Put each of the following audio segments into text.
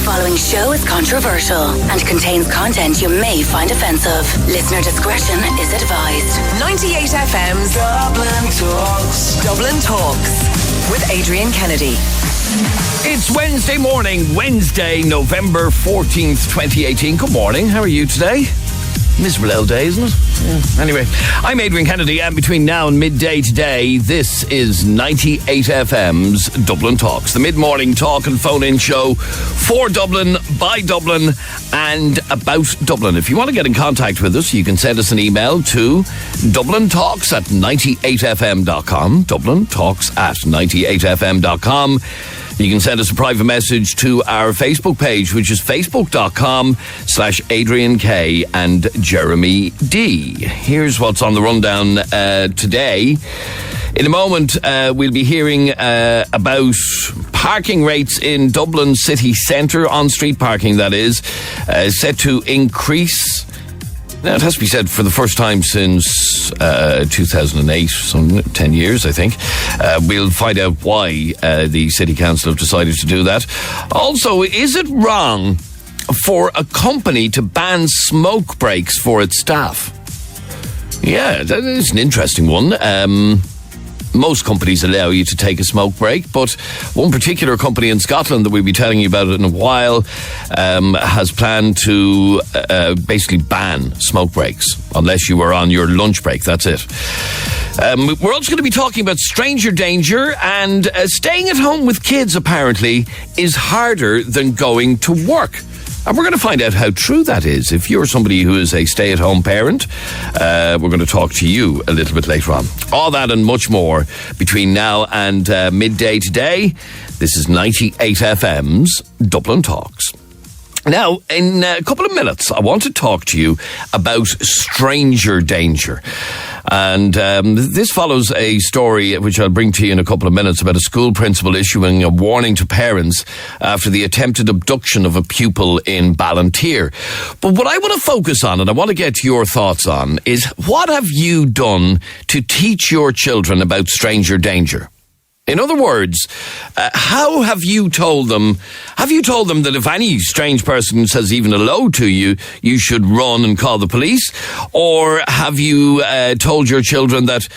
following show is controversial and contains content you may find offensive. Listener discretion is advised. 98 FM's Dublin Talks. Dublin Talks with Adrian Kennedy. It's Wednesday morning, Wednesday, November 14th, 2018. Good morning. How are you today? Miserable old day, isn't it? Yeah. Anyway, I'm Adrian Kennedy, and between now and midday today, this is 98 FM's Dublin Talks, the mid-morning talk and phone-in show for Dublin, by Dublin, and about Dublin. If you want to get in contact with us, you can send us an email to dublintalks@98fm.com, dublintalks@98fm.com. You can send us a private message to our Facebook page, which is facebook.com/Adrian K and Jeremy D. Here's what's on the rundown today. In a moment, we'll be hearing about parking rates in Dublin city centre, on-street parking that is, set to increase. Now, it has to be said, for the first time since 2008, some 10 years, I think. We'll find out why the City Council have decided to do that. Also, is it wrong for a company to ban smoke breaks for its staff? Yeah, that is an interesting one. Most companies allow you to take a smoke break, but one particular company in Scotland that we'll be telling you about in a while has planned to basically ban smoke breaks unless you are on your lunch break. That's it. We're also going to be talking about stranger danger, and staying at home with kids apparently is harder than going to work. And we're going to find out how true that is. If you're somebody who is a stay-at-home parent, we're going to talk to you a little bit later on. All that and much more between now and midday today. This is 98 FM's Dublin Talks. Now, in a couple of minutes, I want to talk to you about stranger danger. And this follows a story which I'll bring to you in a couple of minutes about a school principal issuing a warning to parents after the attempted abduction of a pupil in Ballantyre. But what I want to focus on, and I want to get your thoughts on, is what have you done to teach your children about stranger danger? In other words, how have you told them? Have you told them that if any strange person says even hello to you, you should run and call the police? Or have you told your children that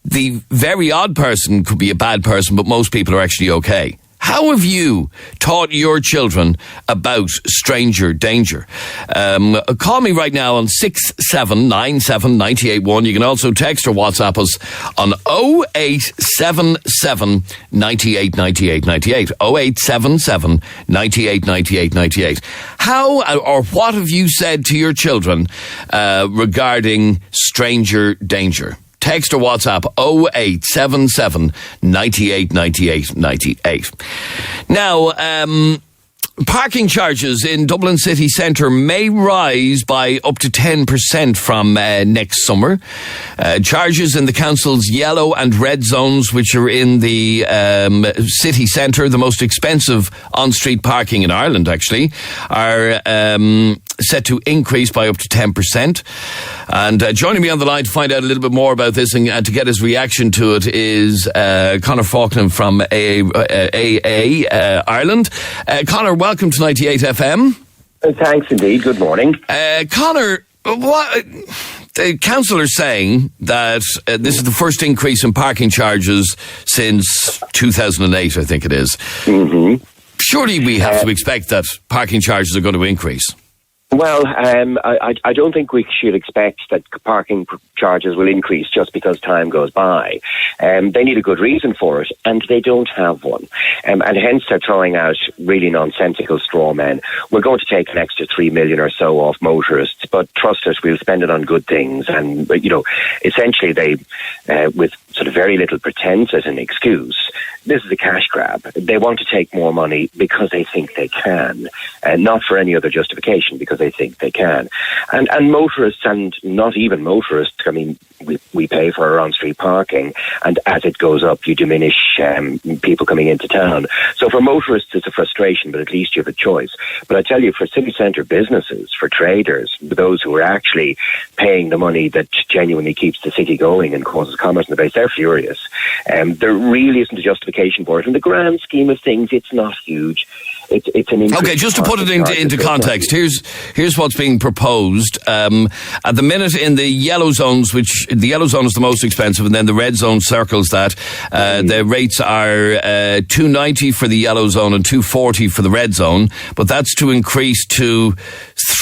the very odd person could be a bad person, but most people are actually okay? How have you taught your children about stranger danger? Call me right now on 6797981. You can also text or WhatsApp us on 0877 98 98 98. 0877 98 98 98. How or what have you said to your children regarding stranger danger? Text or WhatsApp 0877 98 98 98. Now, parking charges in Dublin city centre may rise by up to 10% from next summer. Charges in the council's yellow and red zones, which are in the city centre, the most expensive on-street parking in Ireland, actually, are set to increase by up to 10%. And joining me on the line to find out a little bit more about this and to get his reaction to it is Conor Faulkner from AA Ireland. Conor, welcome to 98 FM. Thanks indeed. Good morning. Conor, what the council are saying that this is the first increase in parking charges since 2008, I think it is. Mm-hmm. Surely we have to expect that parking charges are going to increase. Well, I don't think we should expect that parking charges will increase just because time goes by. They need a good reason for it, and they don't have one. And hence they're throwing out really nonsensical straw men. We're going to take an extra 3 million or so off motorists, but trust us, we'll spend it on good things. And, you know, essentially they, with sort of very little pretense as an excuse, this is a cash grab. They want to take more money because they think they can, and not for any other justification, because they think they can. And motorists, and not even motorists, I mean, we pay for our on-street parking, and as it goes up, you diminish people coming into town. So for motorists, it's a frustration, but at least you have a choice. But I tell you, for city centre businesses, for traders, those who are actually paying the money that genuinely keeps the city going and causes commerce in the place, they're furious. There really isn't a justification for it. In the grand scheme of things, it's not huge. It's an increase. Okay, just to put it into context, here's what's being proposed. At the minute, in the yellow zones, which the yellow zone is the most expensive, and then the red zone circles that, the rates are $2.90 for the yellow zone and $2.40 for the red zone. But that's to increase to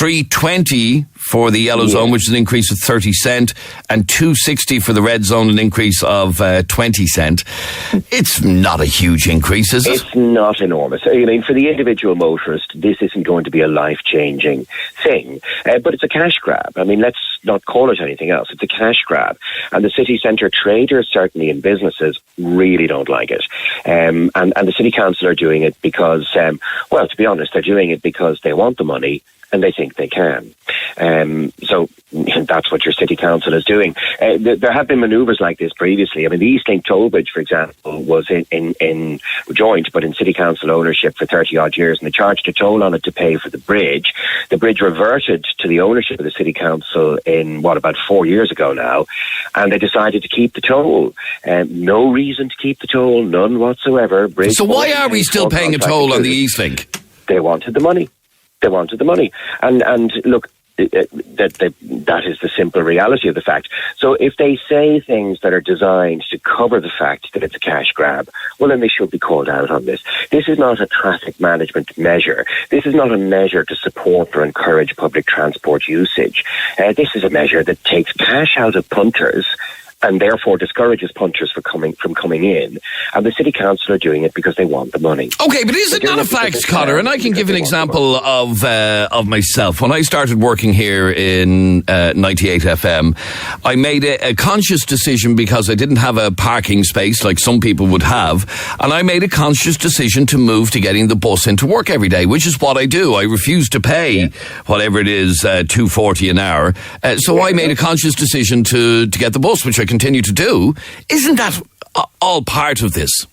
$3.20 for the yellow zone, which is an increase of 30 cent, and $2.60 for the red zone, an increase of 20 cent. It's not a huge increase, is it? It's not enormous. I mean, for the individual motorist, this isn't going to be a life-changing thing, but it's a cash grab. I mean, let's not call it anything else. It's a cash grab, and the city centre traders, certainly in businesses, really don't like it. And the city council are doing it because, well, to be honest, they're doing it because they want the money and they think they can. So that's what your city council is doing. There have been manoeuvres like this previously. I mean, the Eastlink toll bridge, for example, was in joint, but in city council ownership for 30 odd years, and they charged a toll on it to pay for the bridge. The bridge reverted to the ownership of the city council about 4 years ago now, and they decided to keep the toll. No reason to keep the toll, none whatsoever. So why are we still paying a toll on the Eastlink? They wanted the money. They wanted the money. And look, that is the simple reality of the fact. So if they say things that are designed to cover the fact that it's a cash grab, well, then they should be called out on this. This is not a traffic management measure. This is not a measure to support or encourage public transport usage. This is a measure that takes cash out of punters and therefore discourages punters from coming in. And the city council are doing it because they want the money. Okay, but is it not a fact, Connor? And I can give an example of myself. When I started working here in 98 FM, I made a conscious decision because I didn't have a parking space like some people would have, and I made a conscious decision to move to getting the bus into work every day, which is what I do. I refuse to pay whatever it is, $2.40 an hour. So I made a conscious decision to get the bus, which I continue to do. Isn't that all part of this?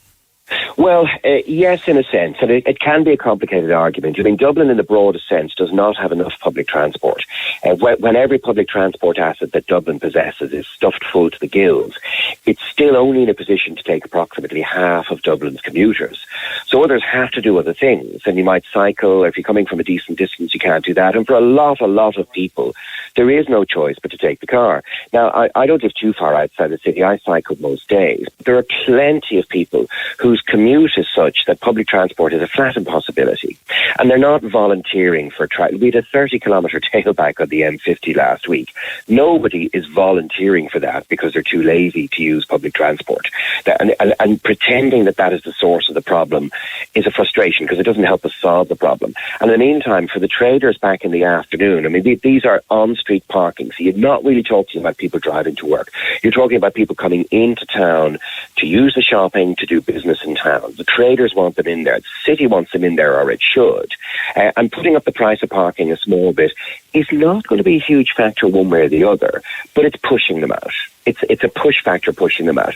Well, yes, in a sense, and it can be a complicated argument. I mean, Dublin, in the broadest sense, does not have enough public transport. When every public transport asset that Dublin possesses is stuffed full to the gills, it's still only in a position to take approximately half of Dublin's commuters. So others have to do other things, and you might cycle. If you're coming from a decent distance, you can't do that. And for a lot of people, there is no choice but to take the car. Now, I don't live too far outside the city. I cycle most days. There are plenty of people whose commute is such that public transport is a flat impossibility. And they're not volunteering for we had a 30-kilometre tailback on the M50 last week. Nobody is volunteering for that because they're too lazy to use public transport. And pretending that is the source of the problem is a frustration because it doesn't help us solve the problem. And in the meantime, for the traders back in the afternoon, I mean, these are on-street parking, so you're not really talking about people driving to work. You're talking about people coming into town to use the shopping, to do business in town. The traders want them in there. The city wants them in there, or it should. And putting up the price of parking a small bit is not going to be a huge factor one way or the other, but it's pushing them out. It's a push factor pushing them out.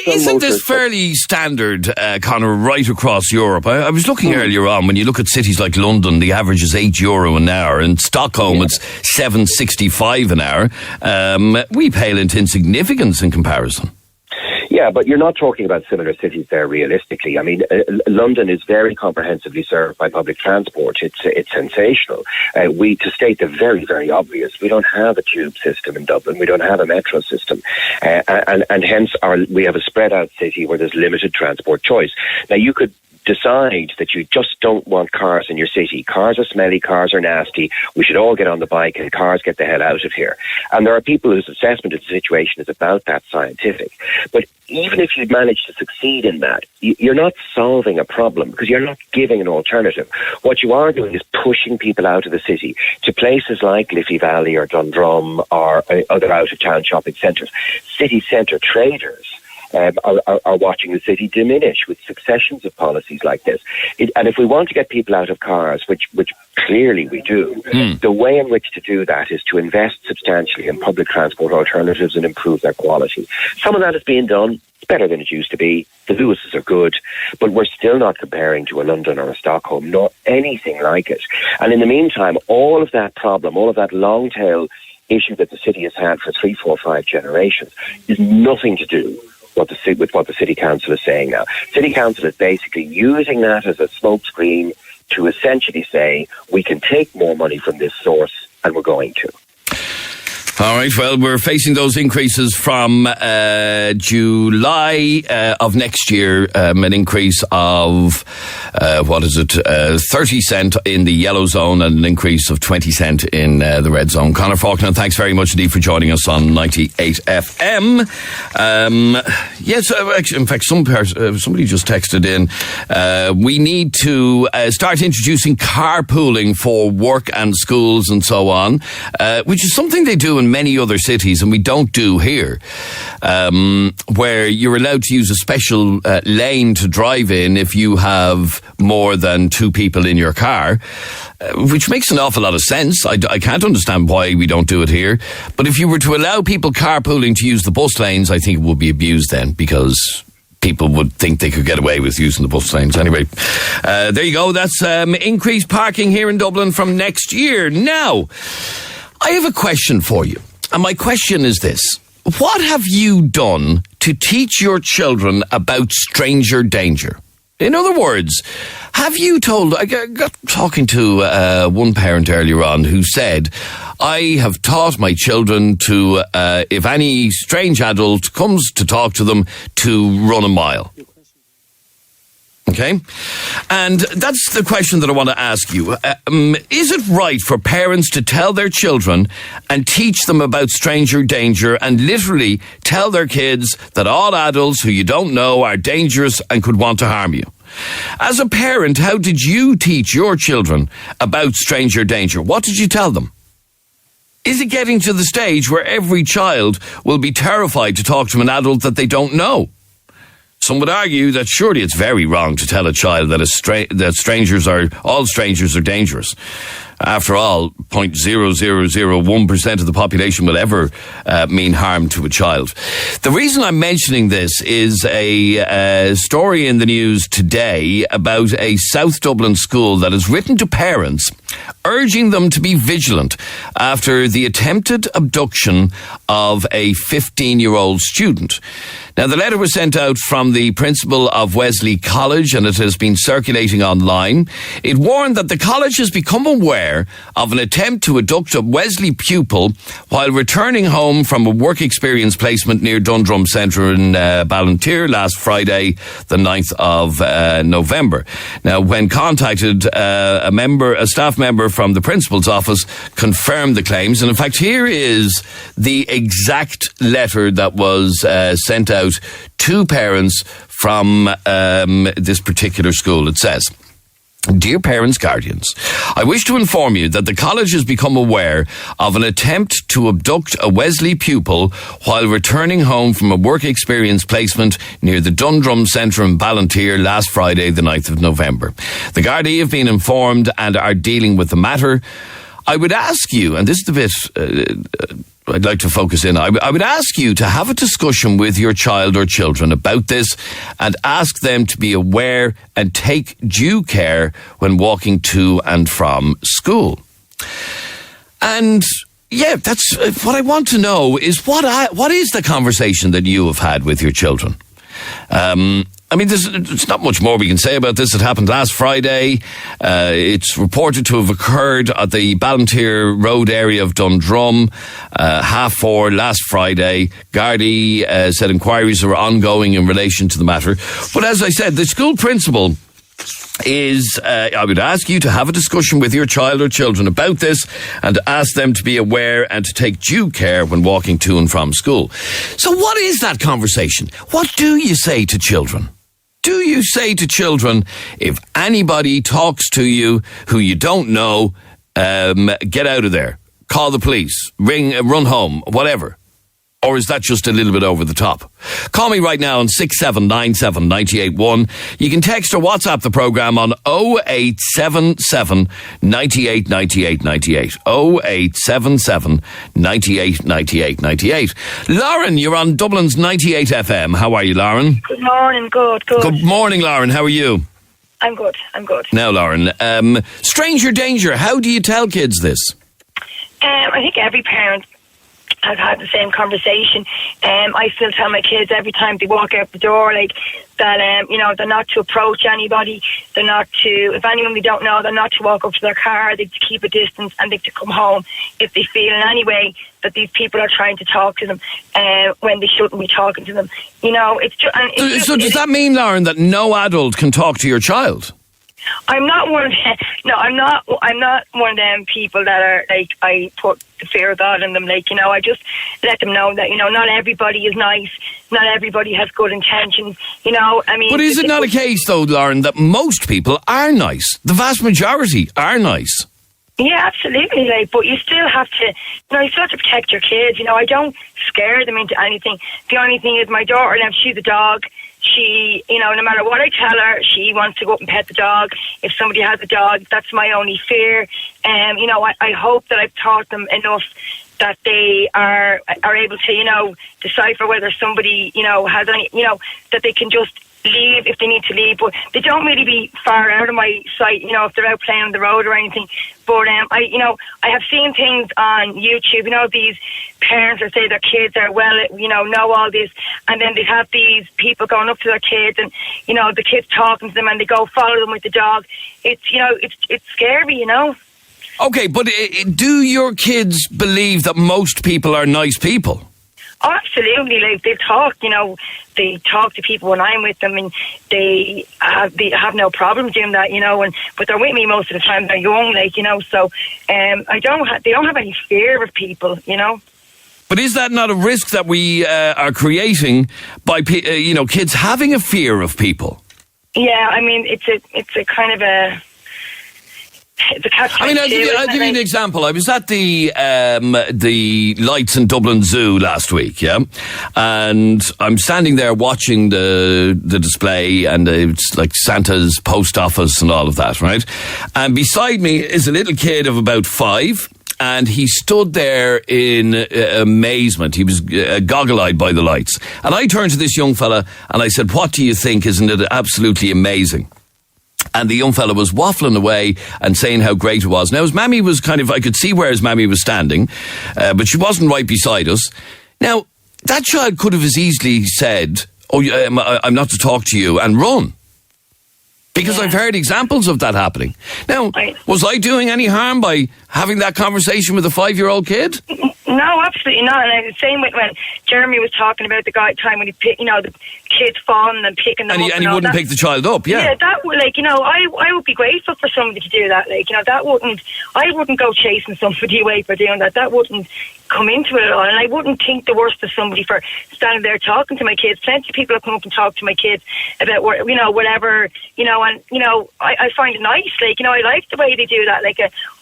Isn't this fairly standard, Conor, right across Europe? I was looking earlier on, when you look at cities like London, the average is €8 an hour. In Stockholm, it's $7.65 an hour. We pale into insignificance in comparison. Yeah, but you're not talking about similar cities there realistically. I mean, London is very comprehensively served by public transport. It's sensational. To state the very, very obvious, we don't have a tube system in Dublin. We don't have a metro system. And hence we have a spread out city where there's limited transport choice. Now, you could decide that you just don't want cars in your city. Cars are smelly, cars are nasty. We should all get on the bike and cars get the hell out of here. And there are people whose assessment of the situation is about that scientific. But even if you'd manage to succeed in that, you're not solving a problem because you're not giving an alternative. What you are doing is pushing people out of the city to places like Liffey Valley or Dundrum or other out-of-town shopping centres. City centre traders are watching the city diminish with successions of policies like this. And if we want to get people out of cars, which clearly we do, the way in which to do that is to invest substantially in public transport alternatives and improve their quality. Some of that is being done. It's better than it used to be. The Lewises are good, but we're still not comparing to a London or a Stockholm, nor anything like it. And in the meantime, all of that problem, all of that long tail issue that the city has had for 3, 4, 5 generations is nothing to do what the city council is saying now. City council is basically using that as a smokescreen to essentially say we can take more money from this source, and we're going to. All right, well, we're facing those increases from July of next year, an increase of, 30 cent in the yellow zone and an increase of 20 cent in the red zone. Conor Faulkner, thanks very much indeed for joining us on 98 FM. Yes, actually, in fact, somebody just texted in, we need to start introducing carpooling for work and schools and so on, which is something they do in many other cities and we don't do here, where you're allowed to use a special lane to drive in if you have more than two people in your car, which makes an awful lot of sense. I can't understand why we don't do it here, but if you were to allow people carpooling to use the bus lanes, I think it would be abused then, because people would think they could get away with using the bus lanes. Anyway, there you go. That's increased parking here in Dublin from next year. Now, I have a question for you. And my question is this. What have you done to teach your children about stranger danger? In other words, have you told... I got talking to one parent earlier on who said, I have taught my children to, if any strange adult comes to talk to them, to run a mile. Okay? And that's the question that I want to ask you. Is it right for parents to tell their children and teach them about stranger danger and literally tell their kids that all adults who you don't know are dangerous and could want to harm you? As a parent, how did you teach your children about stranger danger? What did you tell them? Is it getting to the stage where every child will be terrified to talk to an adult that they don't know? Some would argue that surely it's very wrong to tell a child that all strangers are dangerous. After all, 0.0001% of the population will ever mean harm to a child. The reason I'm mentioning this is a story in the news today about a South Dublin school that has written to parents urging them to be vigilant after the attempted abduction of a 15-year-old student. Now, the letter was sent out from the principal of Wesley College and it has been circulating online. It warned that the college has become aware of an attempt to abduct a Wesley pupil while returning home from a work experience placement near Dundrum Centre in Ballantyre last Friday, the 9th of November. Now, when contacted, a staff member from the principal's office confirmed the claims. And in fact, here is the exact letter that was sent out to parents from this particular school. It says, Dear parents, guardians, I wish to inform you that the college has become aware of an attempt to abduct a Wesley pupil while returning home from a work experience placement near the Dundrum Centre in Ballantyre last Friday, the 9th of November. The Gardaí have been informed and are dealing with the matter. I would ask you, and this is the bit I'd like to focus in. I would ask you to have a discussion with your child or children about this and ask them to be aware and take due care when walking to and from school. And yeah, that's what I want to know is what is the conversation that you have had with your children? I mean, there's not much more we can say about this. It happened last Friday. It's reported to have occurred at the Ballantyre Road area of Dundrum, 4:30 last Friday. Gardaí said inquiries are ongoing in relation to the matter. But as I said, the school principal is, I would ask you to have a discussion with your child or children about this and ask them to be aware and to take due care when walking to and from school. So what is that conversation? What do you say to children? Do you say to children, if anybody talks to you who you don't know, get out of there, call the police, run home, whatever? Or is that just a little bit over the top? Call me right now on 6797 981. You can text or WhatsApp the programme on 0877 98 98 98. 0877 98 98 98. Lauren, you're on Dublin's 98 FM. How are you, Lauren? Good morning, good. Good morning, Lauren. How are you? I'm good. Now, Lauren, stranger danger. How do you tell kids this? I think every parent has had the same conversation. I still tell my kids every time they walk out the door, like, that, they're not to approach anybody. They're not to, if anyone they don't know, they're not to walk up to their car. They to keep a distance, and they to come home if they feel in any way that these people are trying to talk to them when they shouldn't be talking to them. It's just... So does that mean, Lauren, that no adult can talk to your child? I'm not one of them. No, I'm not one of them people that are like, I put the fear of God in them. Like, I just let them know that, not everybody is nice. Not everybody has good intentions. But is it not a case, though, Lauren, that most people are nice? The vast majority are nice. Yeah, absolutely. But you still have to, you still have to protect your kids. I don't scare them into anything. The only thing is, my daughter, now she's a dog. She, no matter what I tell her, she wants to go up and pet the dog. If somebody has a dog, that's my only fear. I hope that I've taught them enough that they are able to, decipher whether somebody, has any, that they can just leave if they need to leave, but they don't really be far out of my sight, if they're out playing on the road or anything. But I have seen things on YouTube, these parents that say their kids are know all this, and then they have these people going up to their kids, and the kids talking to them, and they go follow them with the dog. It's it's scary, Okay, but do your kids believe that most people are nice people? Oh, absolutely. Like, they talk, they talk to people when I'm with them, and they have no problem doing that, but they're with me most of the time. They're young, so they don't have any fear of people, But is that not a risk that we are creating by, kids having a fear of people? Yeah, I mean, it's a kind of a... I'll give you an example. I was at the lights in Dublin Zoo last week, yeah, and I'm standing there watching the display, and it's like Santa's post office and all of that, right? And beside me is a little kid of about 5. And he stood there in amazement. He was goggle-eyed by the lights. And I turned to this young fella and I said, "What do you think? Isn't it absolutely amazing?" And the young fella was waffling away and saying how great it was. Now, his mammy was I could see where his mammy was standing, but she wasn't right beside us. Now, that child could have as easily said, "Oh, I'm not to talk to you," and run. Because I've heard examples of that happening. Now, was I doing any harm by having that conversation with a 5-year-old kid? No, absolutely not. And the same with when Jeremy was talking about the time when he picked, the kids falling and picking them up. And he wouldn't pick the child up, yeah. Yeah, that would, I would be grateful for somebody to do that. I wouldn't go chasing somebody away for doing that. That wouldn't come into it at all. And I wouldn't think the worst of somebody for standing there talking to my kids. Plenty of people have come up and talked to my kids about, whatever, and, I find it nice. I like the way they do that.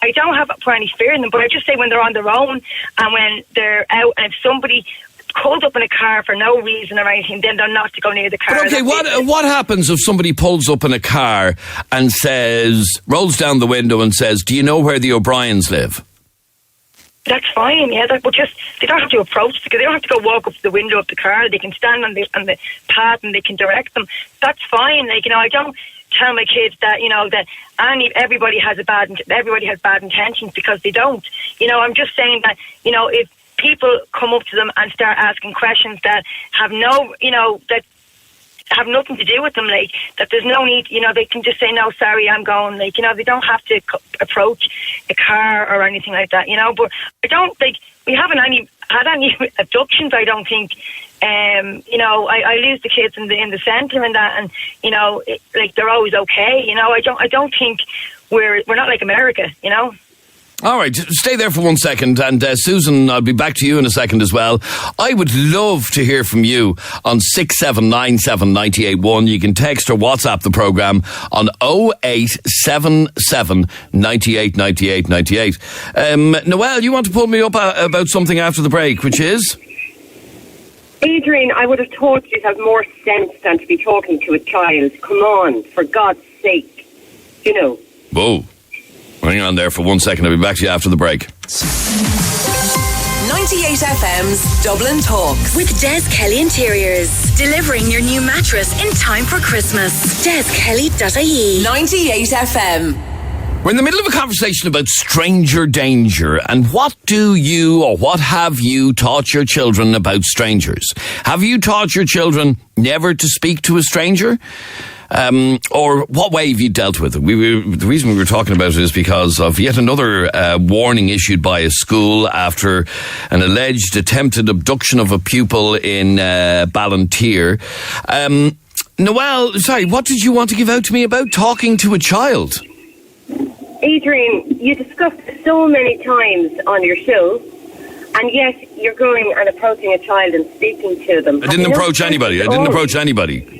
I don't have any fear in them, but I just say when they're on their own and when they're out, and if somebody pulls up in a car for no reason or anything, then they're not to go near the car. But okay, what happens if somebody pulls up in a car and rolls down the window and says, "Do you know where the O'Briens live?" That's fine, yeah. But they don't have to approach, because they don't have to go walk up to the window of the car. They can stand on the path and they can direct them. That's fine. I don't tell my kids that that everybody has bad intentions, because they don't. I'm just saying that if people come up to them and start asking questions that have that have nothing to do with them, that there's no need, they can just say, "No, sorry, I'm going." They don't have to approach a car or anything like that, But I don't we haven't had any abductions, I don't think. I lose the kids in the centre and that, and they're always okay. I don't think we're not like America, All right, stay there for 1 second, and Susan, I'll be back to you in a second as well. I would love to hear from you on 6797981. You can text or WhatsApp the programme on 0877 98 98 98. Noelle, you want to pull me up about something after the break, which is? Adrian, I would have thought you'd have more sense than to be talking to a child. Come on, for God's sake. Whoa. Hang on there for 1 second. I'll be back to you after the break. 98 FM's Dublin Talks. With Des Kelly Interiors. Delivering your new mattress in time for Christmas. DesKelly.ie. 98 FM. We're in the middle of a conversation about stranger danger, and what do you or what have you taught your children about strangers? Have you taught your children never to speak to a stranger? Or what way have you dealt with it? The reason we were talking about it is because of yet another warning issued by a school after an alleged attempted abduction of a pupil in Ballantyre. Noelle, sorry, what did you want to give out to me about talking to a child? Adrian, you discussed it so many times on your show, and yet you're going and approaching a child and speaking to them. I didn't approach anybody.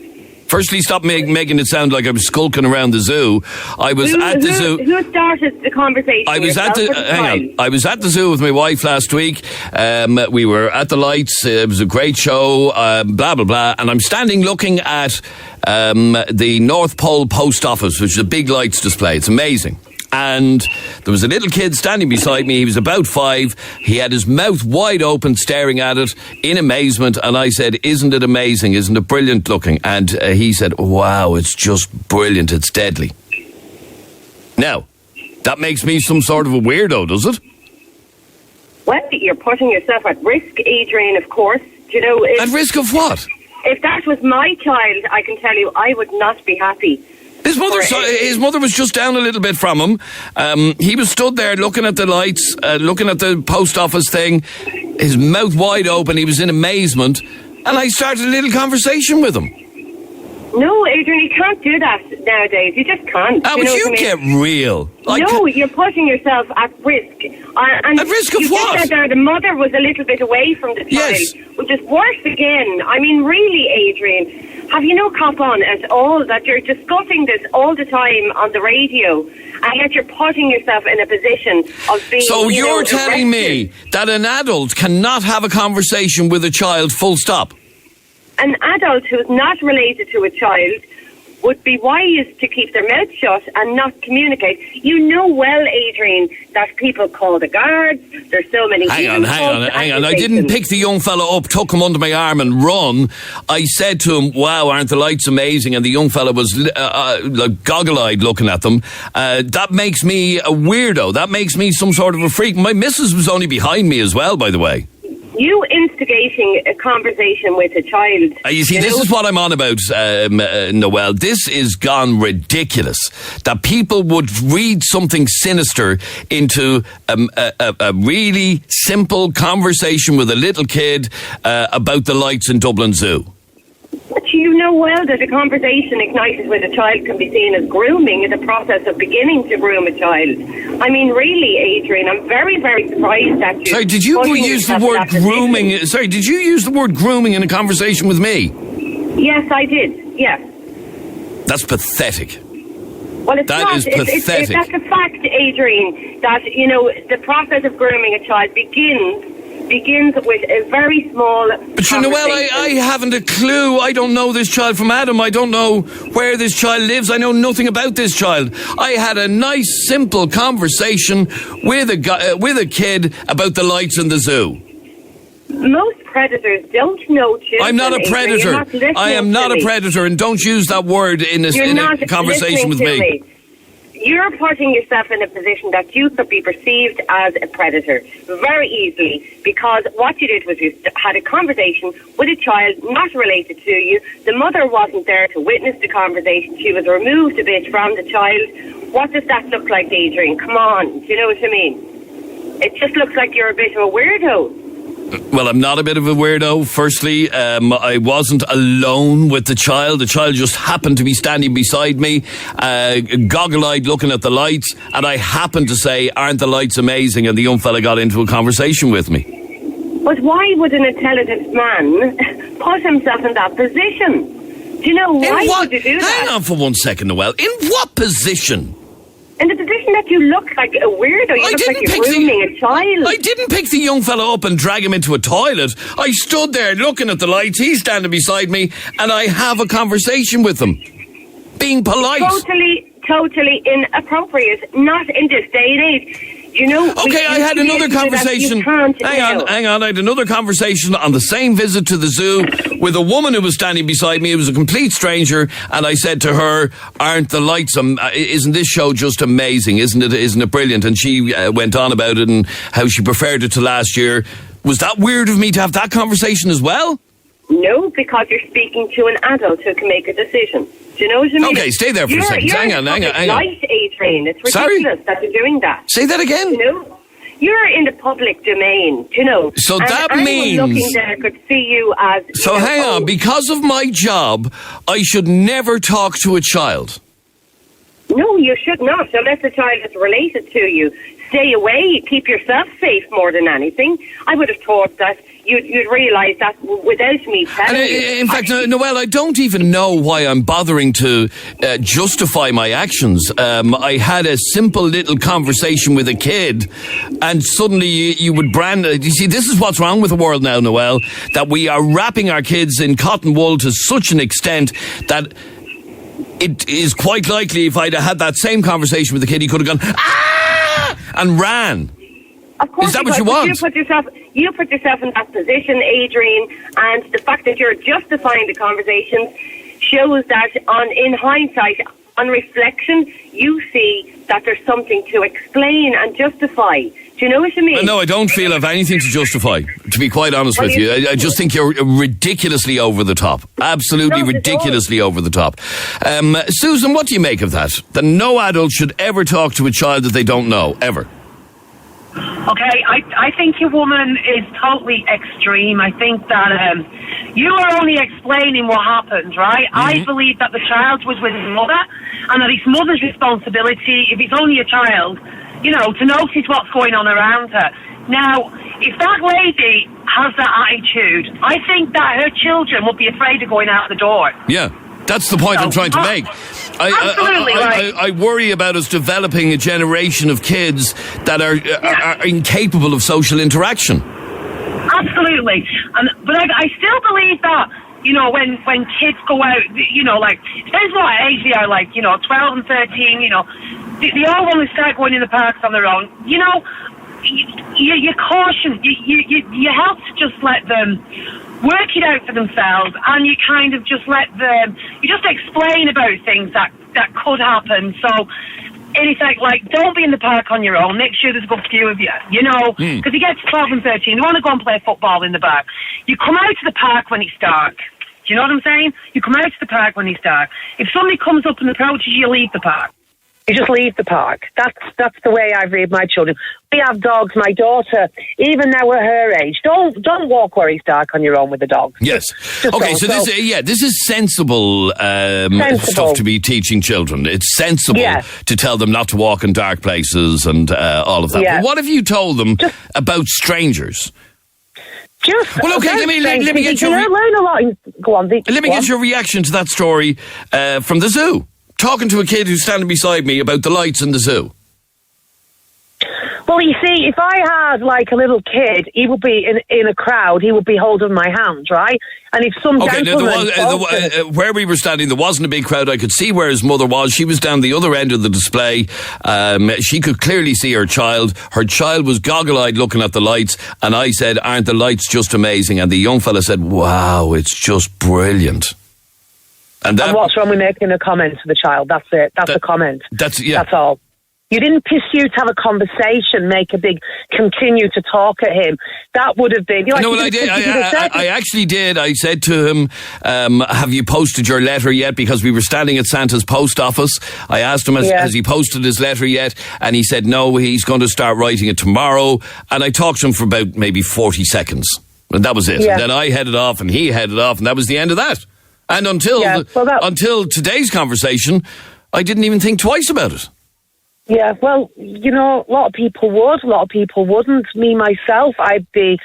Firstly, stop making it sound like I was skulking around the zoo. I was at the zoo. Who started the conversation? I was at the I was at the zoo with my wife last week. We were at the lights. It was a great show. Blah blah blah. And I'm standing looking at the North Pole Post Office, which is a big lights display. It's amazing. And there was a little kid standing beside me. He was about 5. He had his mouth wide open, staring at it in amazement. And I said, "Isn't it amazing? Isn't it brilliant looking?" And he said, "Wow, it's just brilliant. It's deadly." Now, that makes me some sort of a weirdo, does it? Well, you're putting yourself at risk, Adrian, of course. You know, At risk of what? If that was my child, I can tell you I would not be happy. His mother was just down a little bit from him. He was stood there looking at the lights, looking at the post office thing, his mouth wide open. He was in amazement. And I started a little conversation with him. No, Adrian, you can't do that nowadays. You just can't. Would you get real? You're putting yourself at risk. And at risk of what? Said there, the mother was a little bit away from the child, yes. Which is worse again. I mean, really, Adrian, have you no cop on at all that you're discussing this all the time on the radio, and yet you're putting yourself in a position of being... So you're telling arrested? me that an adult cannot have a conversation with a child, full stop? An adult who's not related to a child would be wise to keep their mouth shut and not communicate. You know well, Adrian, that people call the guards. There's so many... Hang on. I didn't pick the young fella up, tuck him under my arm and run. I said to him, "Wow, aren't the lights amazing?" And the young fella was like goggle-eyed looking at them. That makes me a weirdo. That makes me some sort of a freak. My missus was only behind me as well, by the way. You instigating a conversation with a child. You see, this is what I'm on about, Noelle. This is gone ridiculous. That people would read something sinister into a really simple conversation with a little kid about the lights in Dublin Zoo. But you know well that a conversation ignited with a child can be seen as grooming, in the process of beginning to groom a child. I mean, really, Adrian, I'm very, very surprised at you. Sorry, did you use the word grooming? Sorry, did you use the word grooming in a conversation with me? Yes, I did. Yes. That's pathetic. Well, it's that not. Is pathetic. That's a fact, Adrian, that, you know, the process of grooming a child begins with a very small... But you know, well, I haven't a clue. I don't know this child from Adam. I don't know where this child lives. I know nothing about this child. I had a nice, simple conversation with a kid about the lights in the zoo. Most predators don't know children. I'm not a predator. I am not a predator, and don't use that word in a conversation with me. You're putting yourself in a position that you could be perceived as a predator very easily, because what you did was you had a conversation with a child not related to you. The mother wasn't there to witness the conversation. She was removed a bit from the child. What does that look like, Adrian? Come on, do you know what I mean? It just looks like you're a bit of a weirdo. Well, I'm not a bit of a weirdo. Firstly, I wasn't alone with the child. The child just happened to be standing beside me, goggle-eyed looking at the lights, and I happened to say, "Aren't the lights amazing?" And the young fella got into a conversation with me. But why would an intelligent man put himself in that position? Do you know why would you do that? Hang on for 1 second, Noelle. In what position? In the position that you look like a weirdo, you look like you're grooming a child. I didn't pick the young fella up and drag him into a toilet. I stood there looking at the lights, he's standing beside me, and I have a conversation with him. Being polite. Totally inappropriate. Not in this day and age. You know. Okay, I had another conversation. Hang on. I had another conversation on the same visit to the zoo with a woman who was standing beside me. It was a complete stranger, and I said to her, "Aren't the lights? Isn't this show just amazing? Isn't it brilliant?" And she went on about it and how she preferred it to last year. Was that weird of me to have that conversation as well? No, because you're speaking to an adult who can make a decision. Do you know what I mean? Okay, stay there for a second. Hang on. Right, Adrian. It's ridiculous that you're doing that. Say that again. You know? You're in the public domain, you know. So and that means looking there could see you as. So hang on, because of my job, I should never talk to a child. No, you should not, unless the child is related to you. Stay away, keep yourself safe more than anything. I would have thought that you'd realise that without me telling you. In fact, Noelle, I don't even know why I'm bothering to justify my actions. I had a simple little conversation with a kid, and suddenly you would brand... You see, this is what's wrong with the world now, Noelle, that we are wrapping our kids in cotton wool to such an extent that it is quite likely if I'd had that same conversation with the kid, he could have gone, "Ah!" and ran. Of course, is that what you want? You put yourself in that position, Adrian, and the fact that you're justifying the conversations shows that in hindsight, on reflection, you see that there's something to explain and justify. Do you know what I mean? No, I don't feel I've anything to justify, to be quite honest with you. I just think you're ridiculously over the top. Absolutely ridiculously over the top. Susan, what do you make of that? That no adult should ever talk to a child that they don't know, ever. Okay, I think your woman is totally extreme. I think that you are only explaining what happened, right? Mm-hmm. I believe that the child was with his mother, and that it's mother's responsibility, if it's only a child, to notice what's going on around her. Now, if that lady has that attitude, I think that her children would be afraid of going out the door. Yeah. That's the point I'm trying to make. I worry about us developing a generation of kids that are incapable of social interaction. Absolutely. But I still believe that, when kids go out, depends what age they are, 12 and 13, they all want to start going in the parks on their own. You caution, you help to just let them work it out for themselves, and you kind of just you just explain about things that could happen. So anything like, don't be in the park on your own. Make sure there's a good few of you, because you get to 12 and 13, they want to go and play football in the park. You come out to the park when it's dark. Do you know what I'm saying? You come out to the park when it's dark. If somebody comes up and approaches you, leave the park. You just leave the park. That's the way I've raised my children. We have dogs. My daughter, even now at her age, don't walk where it's dark on your own with the dog. Yes. Just okay. So this is sensible stuff to be teaching children. It's sensible to tell them not to walk in dark places and all of that. Yeah. But what have you told them about strangers? Well, okay. Let me get your learn a lot. Go on. Let me get your reaction to that story from the zoo. Talking to a kid who's standing beside me about the lights in the zoo. Well, you see, if I had a little kid, he would be in a crowd. He would be holding my hand, right? And if some gentleman where we were standing, there wasn't a big crowd. I could see where his mother was. She was down the other end of the display. She could clearly see her child. Her child was goggle-eyed looking at the lights, and I said, "Aren't the lights just amazing?" And the young fella said, "Wow, it's just brilliant." And what's wrong with making a comment to the child? That's it. That's a comment. That's all. You didn't pursue to have a conversation, continue to talk at him. That would have been... No, I did. I actually did. I said to him, have you posted your letter yet? Because we were standing at Santa's post office. I asked him, has he posted his letter yet? And he said, no, he's going to start writing it tomorrow. And I talked to him for about maybe 40 seconds. And that was it. Yeah. And then I headed off and he headed off, and that was the end of that. And until today's conversation, I didn't even think twice about it. Yeah, well, a lot of people would, a lot of people wouldn't. Me, myself, I'd be...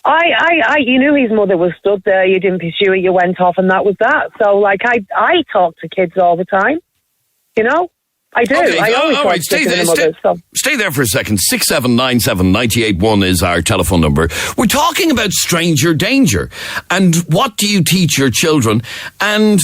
you knew his mother was stood there, you didn't pursue it, you went off, and that was that. So, I talk to kids all the time, I do. Okay, I always talk to their mothers. Stay there for a second. 6797 981 is our telephone number. We're talking about stranger danger. And what do you teach your children? And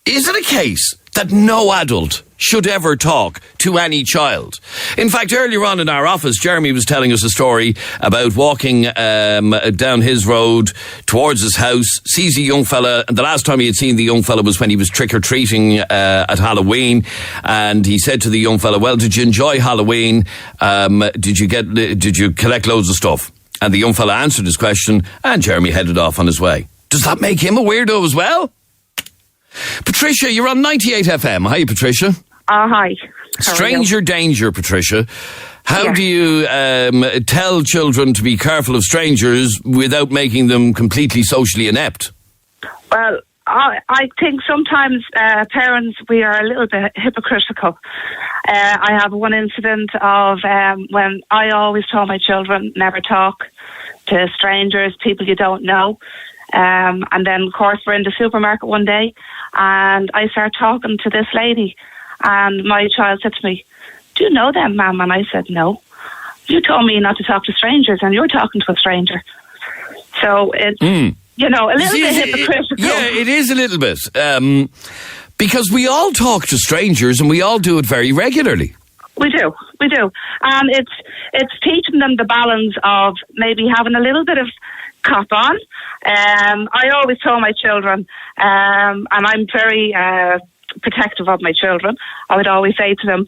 is it a case that no adult should ever talk to any child. In fact, earlier on in our office, Jeremy was telling us a story about walking down his road towards his house, sees a young fella, and the last time he had seen the young fella was when he was trick-or-treating at Halloween, and he said to the young fella, well, did you enjoy Halloween? Did you collect loads of stuff? And the young fella answered his question, and Jeremy headed off on his way. Does that make him a weirdo as well? Patricia, you're on 98 FM. Hi, Patricia. Hi. Stranger danger, Patricia. How do you tell children to be careful of strangers without making them completely socially inept? Well, I think sometimes parents, we are a little bit hypocritical. I have one incident of when I always told my children never talk to strangers, people you don't know. And then, of course, we're in the supermarket one day and I start talking to this lady and my child said to me, do you know them, ma'am? And I said, no. You told me not to talk to strangers and you're talking to a stranger. So it's, you know, a little bit hypocritical. Yeah, it is a little bit. Because we all talk to strangers and we all do it very regularly. We do. And it's teaching them the balance of maybe having a little bit of cop on. I always tell my children, and I'm very protective of my children, I would always say to them,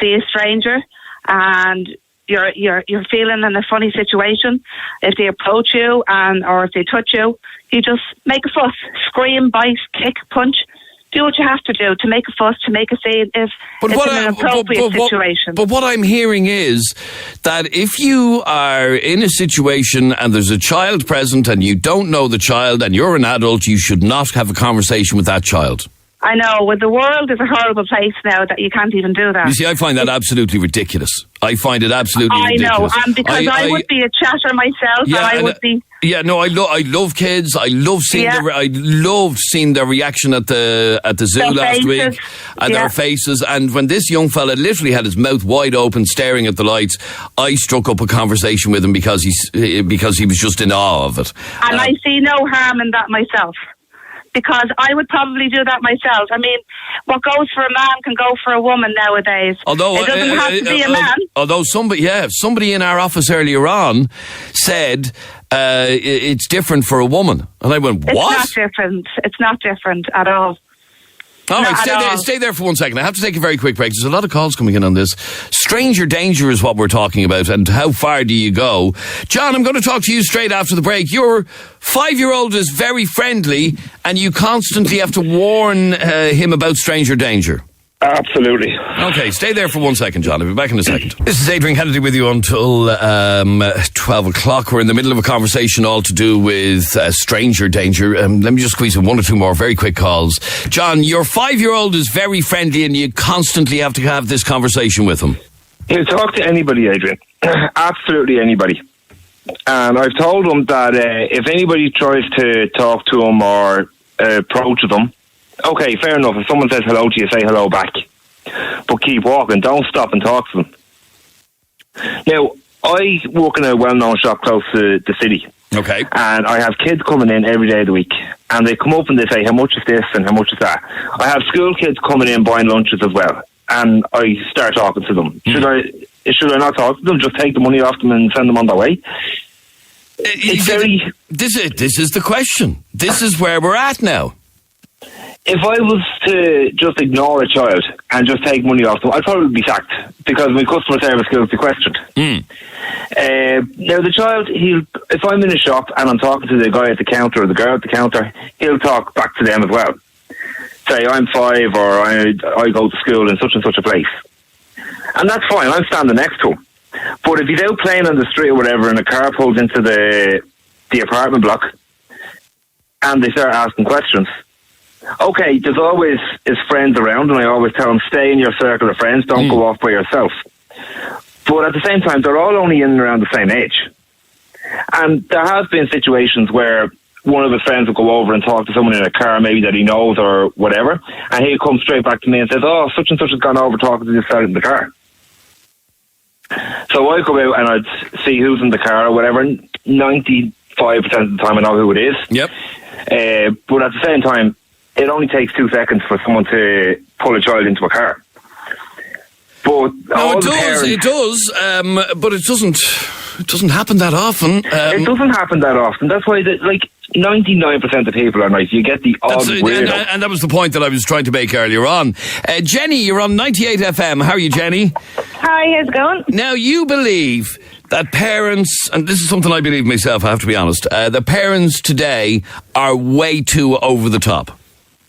see a stranger and you're feeling in a funny situation. If they approach you or if they touch you, you just make a fuss, scream, bite, kick, punch. Do what you have to do to make a fuss, to make a scene if it's an appropriate situation. But what I'm hearing is that if you are in a situation and there's a child present and you don't know the child and you're an adult, you should not have a conversation with that child. I know, well, the world is a horrible place now that you can't even do that. You see, I find that absolutely ridiculous. I find it absolutely ridiculous. I know, and because I would be a chatter myself, and I would be... Yeah, no, I love kids. I love seeing I loved seeing their reaction at the zoo last week, and their faces. And when this young fella literally had his mouth wide open, staring at the lights, I struck up a conversation with him because he was just in awe of it. And I see no harm in that myself. Because I would probably do that myself. I mean, what goes for a man can go for a woman nowadays. Although it doesn't have to be a man. Although somebody in our office earlier on said it's different for a woman, and I went, "What? It's not different. It's not different at all." All right, stay there for 1 second. I have to take a very quick break. There's a lot of calls coming in on this. Stranger danger is what we're talking about, and how far do you go? John, I'm going to talk to you straight after the break. Your 5-year-old is very friendly, and you constantly have to warn him about stranger danger. Absolutely. Okay, stay there for 1 second, John. I'll be back in a second. This is Adrian Kennedy with you until 12 o'clock. We're in the middle of a conversation all to do with stranger danger. Let me just squeeze in 1 or 2 more very quick calls. John, your 5-year-old is very friendly and you constantly have to have this conversation with him. He'll talk to anybody, Adrian. Absolutely anybody. And I've told him that if anybody tries to talk to him or approach them, okay, fair enough. If someone says hello to you, say hello back. But keep walking. Don't stop and talk to them. Now, I work in a well-known shop close to the city. Okay. And I have kids coming in every day of the week. And they come up and they say, how much is this and how much is that? I have school kids coming in buying lunches as well. And I start talking to them. Should I not talk to them? Just take the money off them and send them on their way? This is the question. This is where we're at now. If I was to just ignore a child and just take money off them, I'd probably be sacked because my customer service skills be questioned. Now, the child, if I'm in a shop and I'm talking to the guy at the counter or the girl at the counter, he'll talk back to them as well. Say, I'm 5 or I go to school in such and such a place. And that's fine, I'm standing next to him. But if he's out playing on the street or whatever and a car pulls into the apartment block and they start asking questions, okay, there's always his friends around, and I always tell him, stay in your circle of friends, don't go off by yourself. But at the same time, they're all only in and around the same age. And there has been situations where one of his friends will go over and talk to someone in a car, maybe that he knows or whatever, and he'll come straight back to me and says, oh, such and such has gone over talking to this fella in the car. So I go out and I'd see who's in the car or whatever. 95% of the time I know who it is. Yep. But at the same time, it only takes 2 seconds for someone to pull a child into a car. But no, it does, but it doesn't happen that often. It doesn't happen that often. That's why, 99% of people are nice. You get the odd weirdo. And that was the point that I was trying to make earlier on. Jenny, you're on 98 FM. How are you, Jenny? Hi, how's it going? Now, you believe that parents, and this is something I believe myself, I have to be honest, the parents today are way too over the top.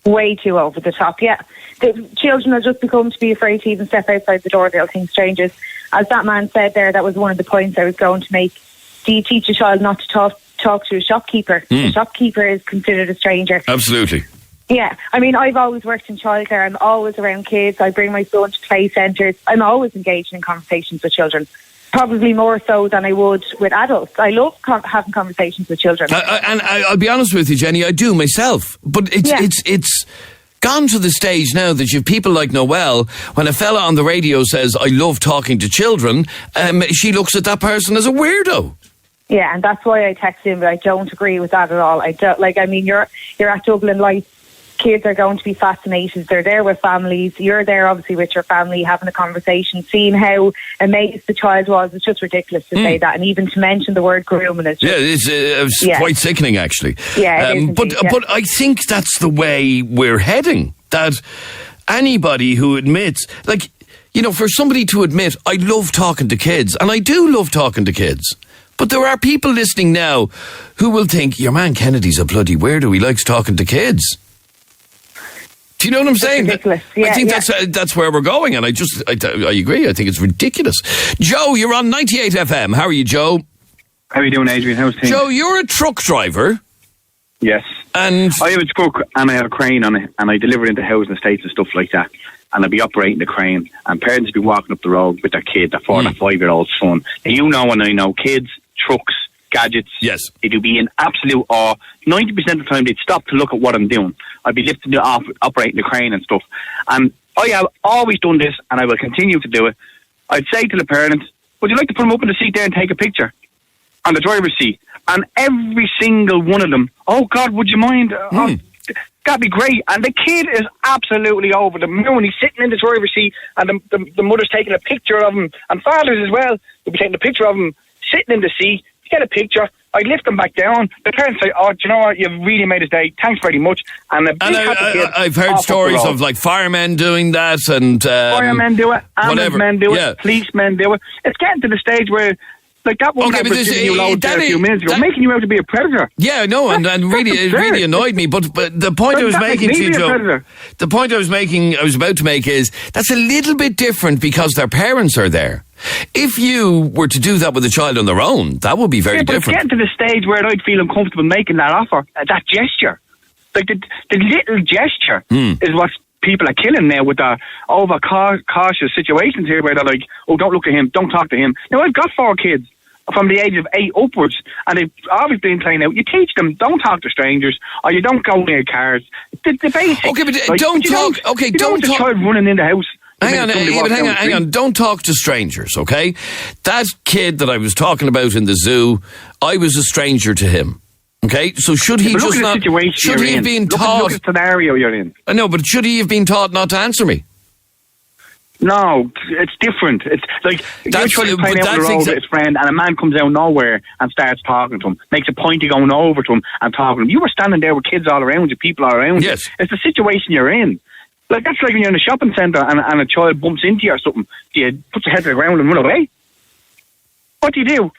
Way too over the top, yeah. The children have just become to be afraid to even step outside the door. They'll think strangers. As that man said there, that was one of the points I was going to make. Do you teach a child not to talk to a shopkeeper? A shopkeeper is considered a stranger. Absolutely. Yeah, I mean, I've always worked in childcare. I'm always around kids. I bring my son to play centres. I'm always engaged in conversations with children. Probably more so than I would with adults. I love having conversations with children. And I'll be honest with you, Jenny, I do myself. But it's gone to the stage now that you have people like Noelle, when a fella on the radio says, I love talking to children, she looks at that person as a weirdo. Yeah, and that's why I texted him, but I don't agree with that at all. I don't, you're at Dublin Life. Kids are going to be fascinated. They're there with families. You're there, obviously, with your family, having a conversation, seeing how amazed the child was. It's just ridiculous to say that, and even to mention the word grooming is just... it's quite sickening, actually. Yeah, it is indeed, but I think that's the way we're heading. That anybody who admits... for somebody to admit, I love talking to kids, and I do love talking to kids... But there are people listening now who will think, your man Kennedy's a bloody weirdo, he likes talking to kids. Do you know what I'm saying? Ridiculous. Yeah, I think that's where we're going, and I agree. I think it's ridiculous. Joe, you're on 98 FM. How are you, Joe? How are you doing, Adrian? How's things? Joe, you're a truck driver. Yes. And I have a truck, and I have a crane on it, and I deliver into housing estates and stuff like that. And I'll be operating the crane, and parents will be walking up the road with their kid, their 4 and 5 year old son. Now, you know, and I know, kids, trucks, gadgets. Yes. They do be in absolute awe. 90% of the time they'd stop to look at what I'm doing. I'd be lifting it off, operating the crane and stuff. And I have always done this, and I will continue to do it. I'd say to the parents, would you like to put them up in the seat there and take a picture on the driver's seat? And every single one of them, oh God, would you mind? That'd be great. And the kid is absolutely over the moon. He's sitting in the driver's seat, and the mother's taking a picture of him, and fathers as well will be taking a picture of him sitting in the seat. You get a picture. I lift them back down. The parents say, "Oh, do you know what? You've really made his day. Thanks very much." And I've heard stories of firemen doing that, and firemen do it, ambulance men do it, policemen do it. It's getting to the stage where. That one that was giving you loads there a few minutes ago, making you out to be a predator. Yeah, no, and really, it really annoyed me. But the point I was making to you, Joe, the point I was about to make is that's a little bit different because their parents are there. If you were to do that with a child on their own, that would be very different. It's getting to the stage where I'd feel uncomfortable making that offer, that gesture. The little gesture is what people are killing now with the over-cautious situations here where they're like, oh, don't look at him, don't talk to him. Now, I've got 4 kids from the age of 8 upwards, and they've obviously been playing out. You teach them, don't talk to strangers, or you don't go near cars. The basics. Okay, but don't talk. Okay, don't talk. Child running in the house. Hang on. Don't talk to strangers, okay? That kid that I was talking about in the zoo, I was a stranger to him. Okay, so should he just not? Should he have been taught? Look at the scenario you're in. I know, but should he have been taught not to answer me? No, it's different. It's like you're trying to play out the road with his friend, and a man comes out of nowhere and starts talking to him, makes a point of going over to him and talking to him. You were standing there with kids all around you, people all around you. Yes. It's the situation you're in. That's like when you're in a shopping centre and a child bumps into you or something. You put your head to the ground and run away. What do you do?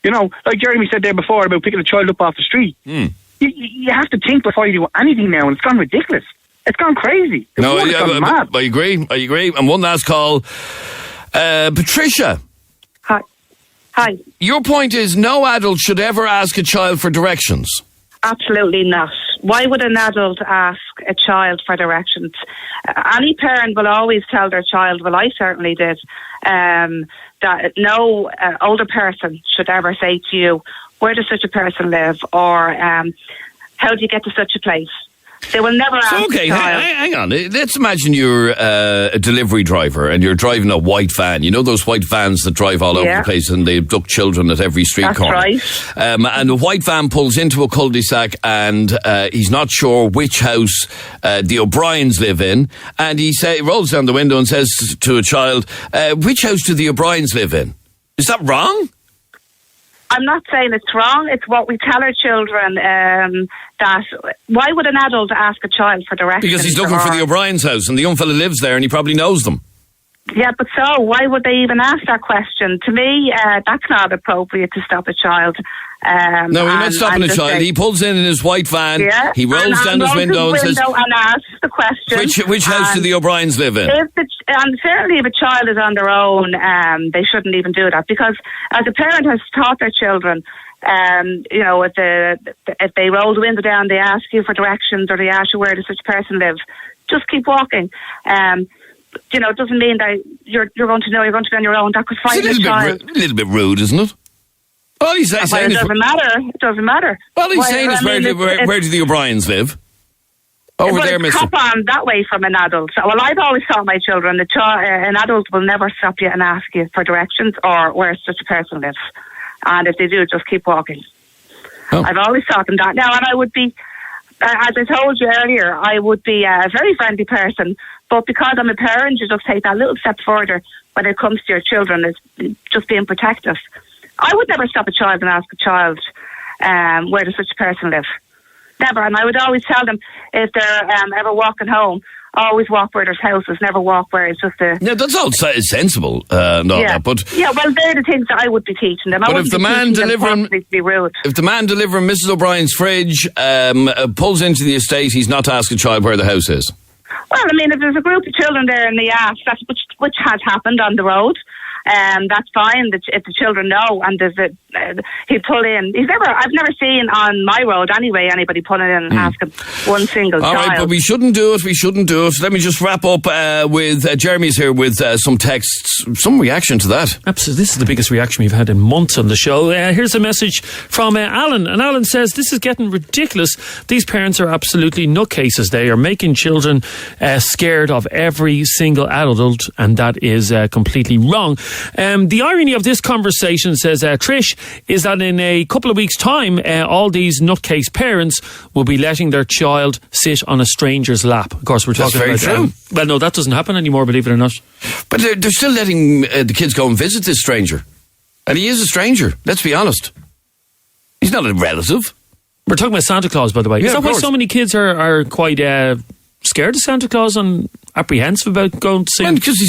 You know, like Jeremy said there before about picking a child up off the street. You have to think before you do anything now, and it's gone ridiculous. It's gone crazy. I agree. And one last call. Patricia. Hi. Your point is no adult should ever ask a child for directions. Absolutely not. Why would an adult ask a child for directions? Any parent will always tell their child, well, I certainly did, that no older person should ever say to you, where does such a person live? Or how do you get to such a place? They will never ask okay, a child. hang on. Let's imagine you're a delivery driver and you're driving a white van. You know those white vans that drive all over the place and they abduct children at every street corner. That's right. And the white van pulls into a cul-de-sac and he's not sure which house the O'Briens live in. And he rolls down the window and says to a child, which house do the O'Briens live in? Is that wrong? I'm not saying it's wrong. It's what we tell our children, that why would an adult ask a child for directions? Because he's looking for the O'Brien's house and the young fella lives there and he probably knows them. Yeah, but so why would they even ask that question? To me, that's not appropriate to stop a child. No, he's not stopping a child. He pulls in his white van, he rolls down his window and says... and asks the question. Which house do the O'Briens live in? And certainly if a child is on their own, they shouldn't even do that, because as a parent has taught their children, if they roll the window down, they ask you for directions or they ask you where does such person live, just keep walking. It doesn't mean that you're going to know you're going to be on your own. That could frighten a child. A little bit rude, isn't it? All he's saying it doesn't matter. It doesn't matter. All he's saying is where do the O'Briens live? Over there, mister. Cop on that way from an adult. So, I've always taught my children that an adult will never stop you and ask you for directions or where such a person lives. And if they do, just keep walking. Oh. I've always taught them that. Now, and I would be, as I told you earlier, I would be a very friendly person. But because I'm a parent, you just take that little step further when it comes to your children, is just being protective. I would never stop a child and ask a child where does such a person live. Never. And I would always tell them if they're ever walking home, always walk where there's houses, never walk where it's just a... Yeah, that's all sensible. That, but... Yeah, well, they're the things that I would be teaching them. But if the man delivering... be rude. If the man delivering Mrs. O'Brien's fridge pulls into the estate, he's not to ask a child where the house is. Well, if there's a group of children there and they ask, that's which has happened on the road, that's fine. If the children know, and he'd pull in. I've never seen on my road anyway anybody pulling in and asking one single child. All right, but we shouldn't do it. Let me just wrap up with Jeremy's here with some texts, some reaction to that. Absolutely, this is the biggest reaction we've had in months on the show. Here's a message from Alan, and Alan says this is getting ridiculous. These parents are absolutely nutcases. They are making children scared of every single adult, and that is completely wrong. The irony of this conversation, says Trish, is that in a couple of weeks' time, all these nutcase parents will be letting their child sit on a stranger's lap. Of course, we're talking about... That's very true. Well, no, that doesn't happen anymore, believe it or not. But they're still letting the kids go and visit this stranger. And he is a stranger, let's be honest. He's not a relative. We're talking about Santa Claus, by the way. Yeah, is that why so many kids are quite scared of Santa Claus and apprehensive about going to see him? Because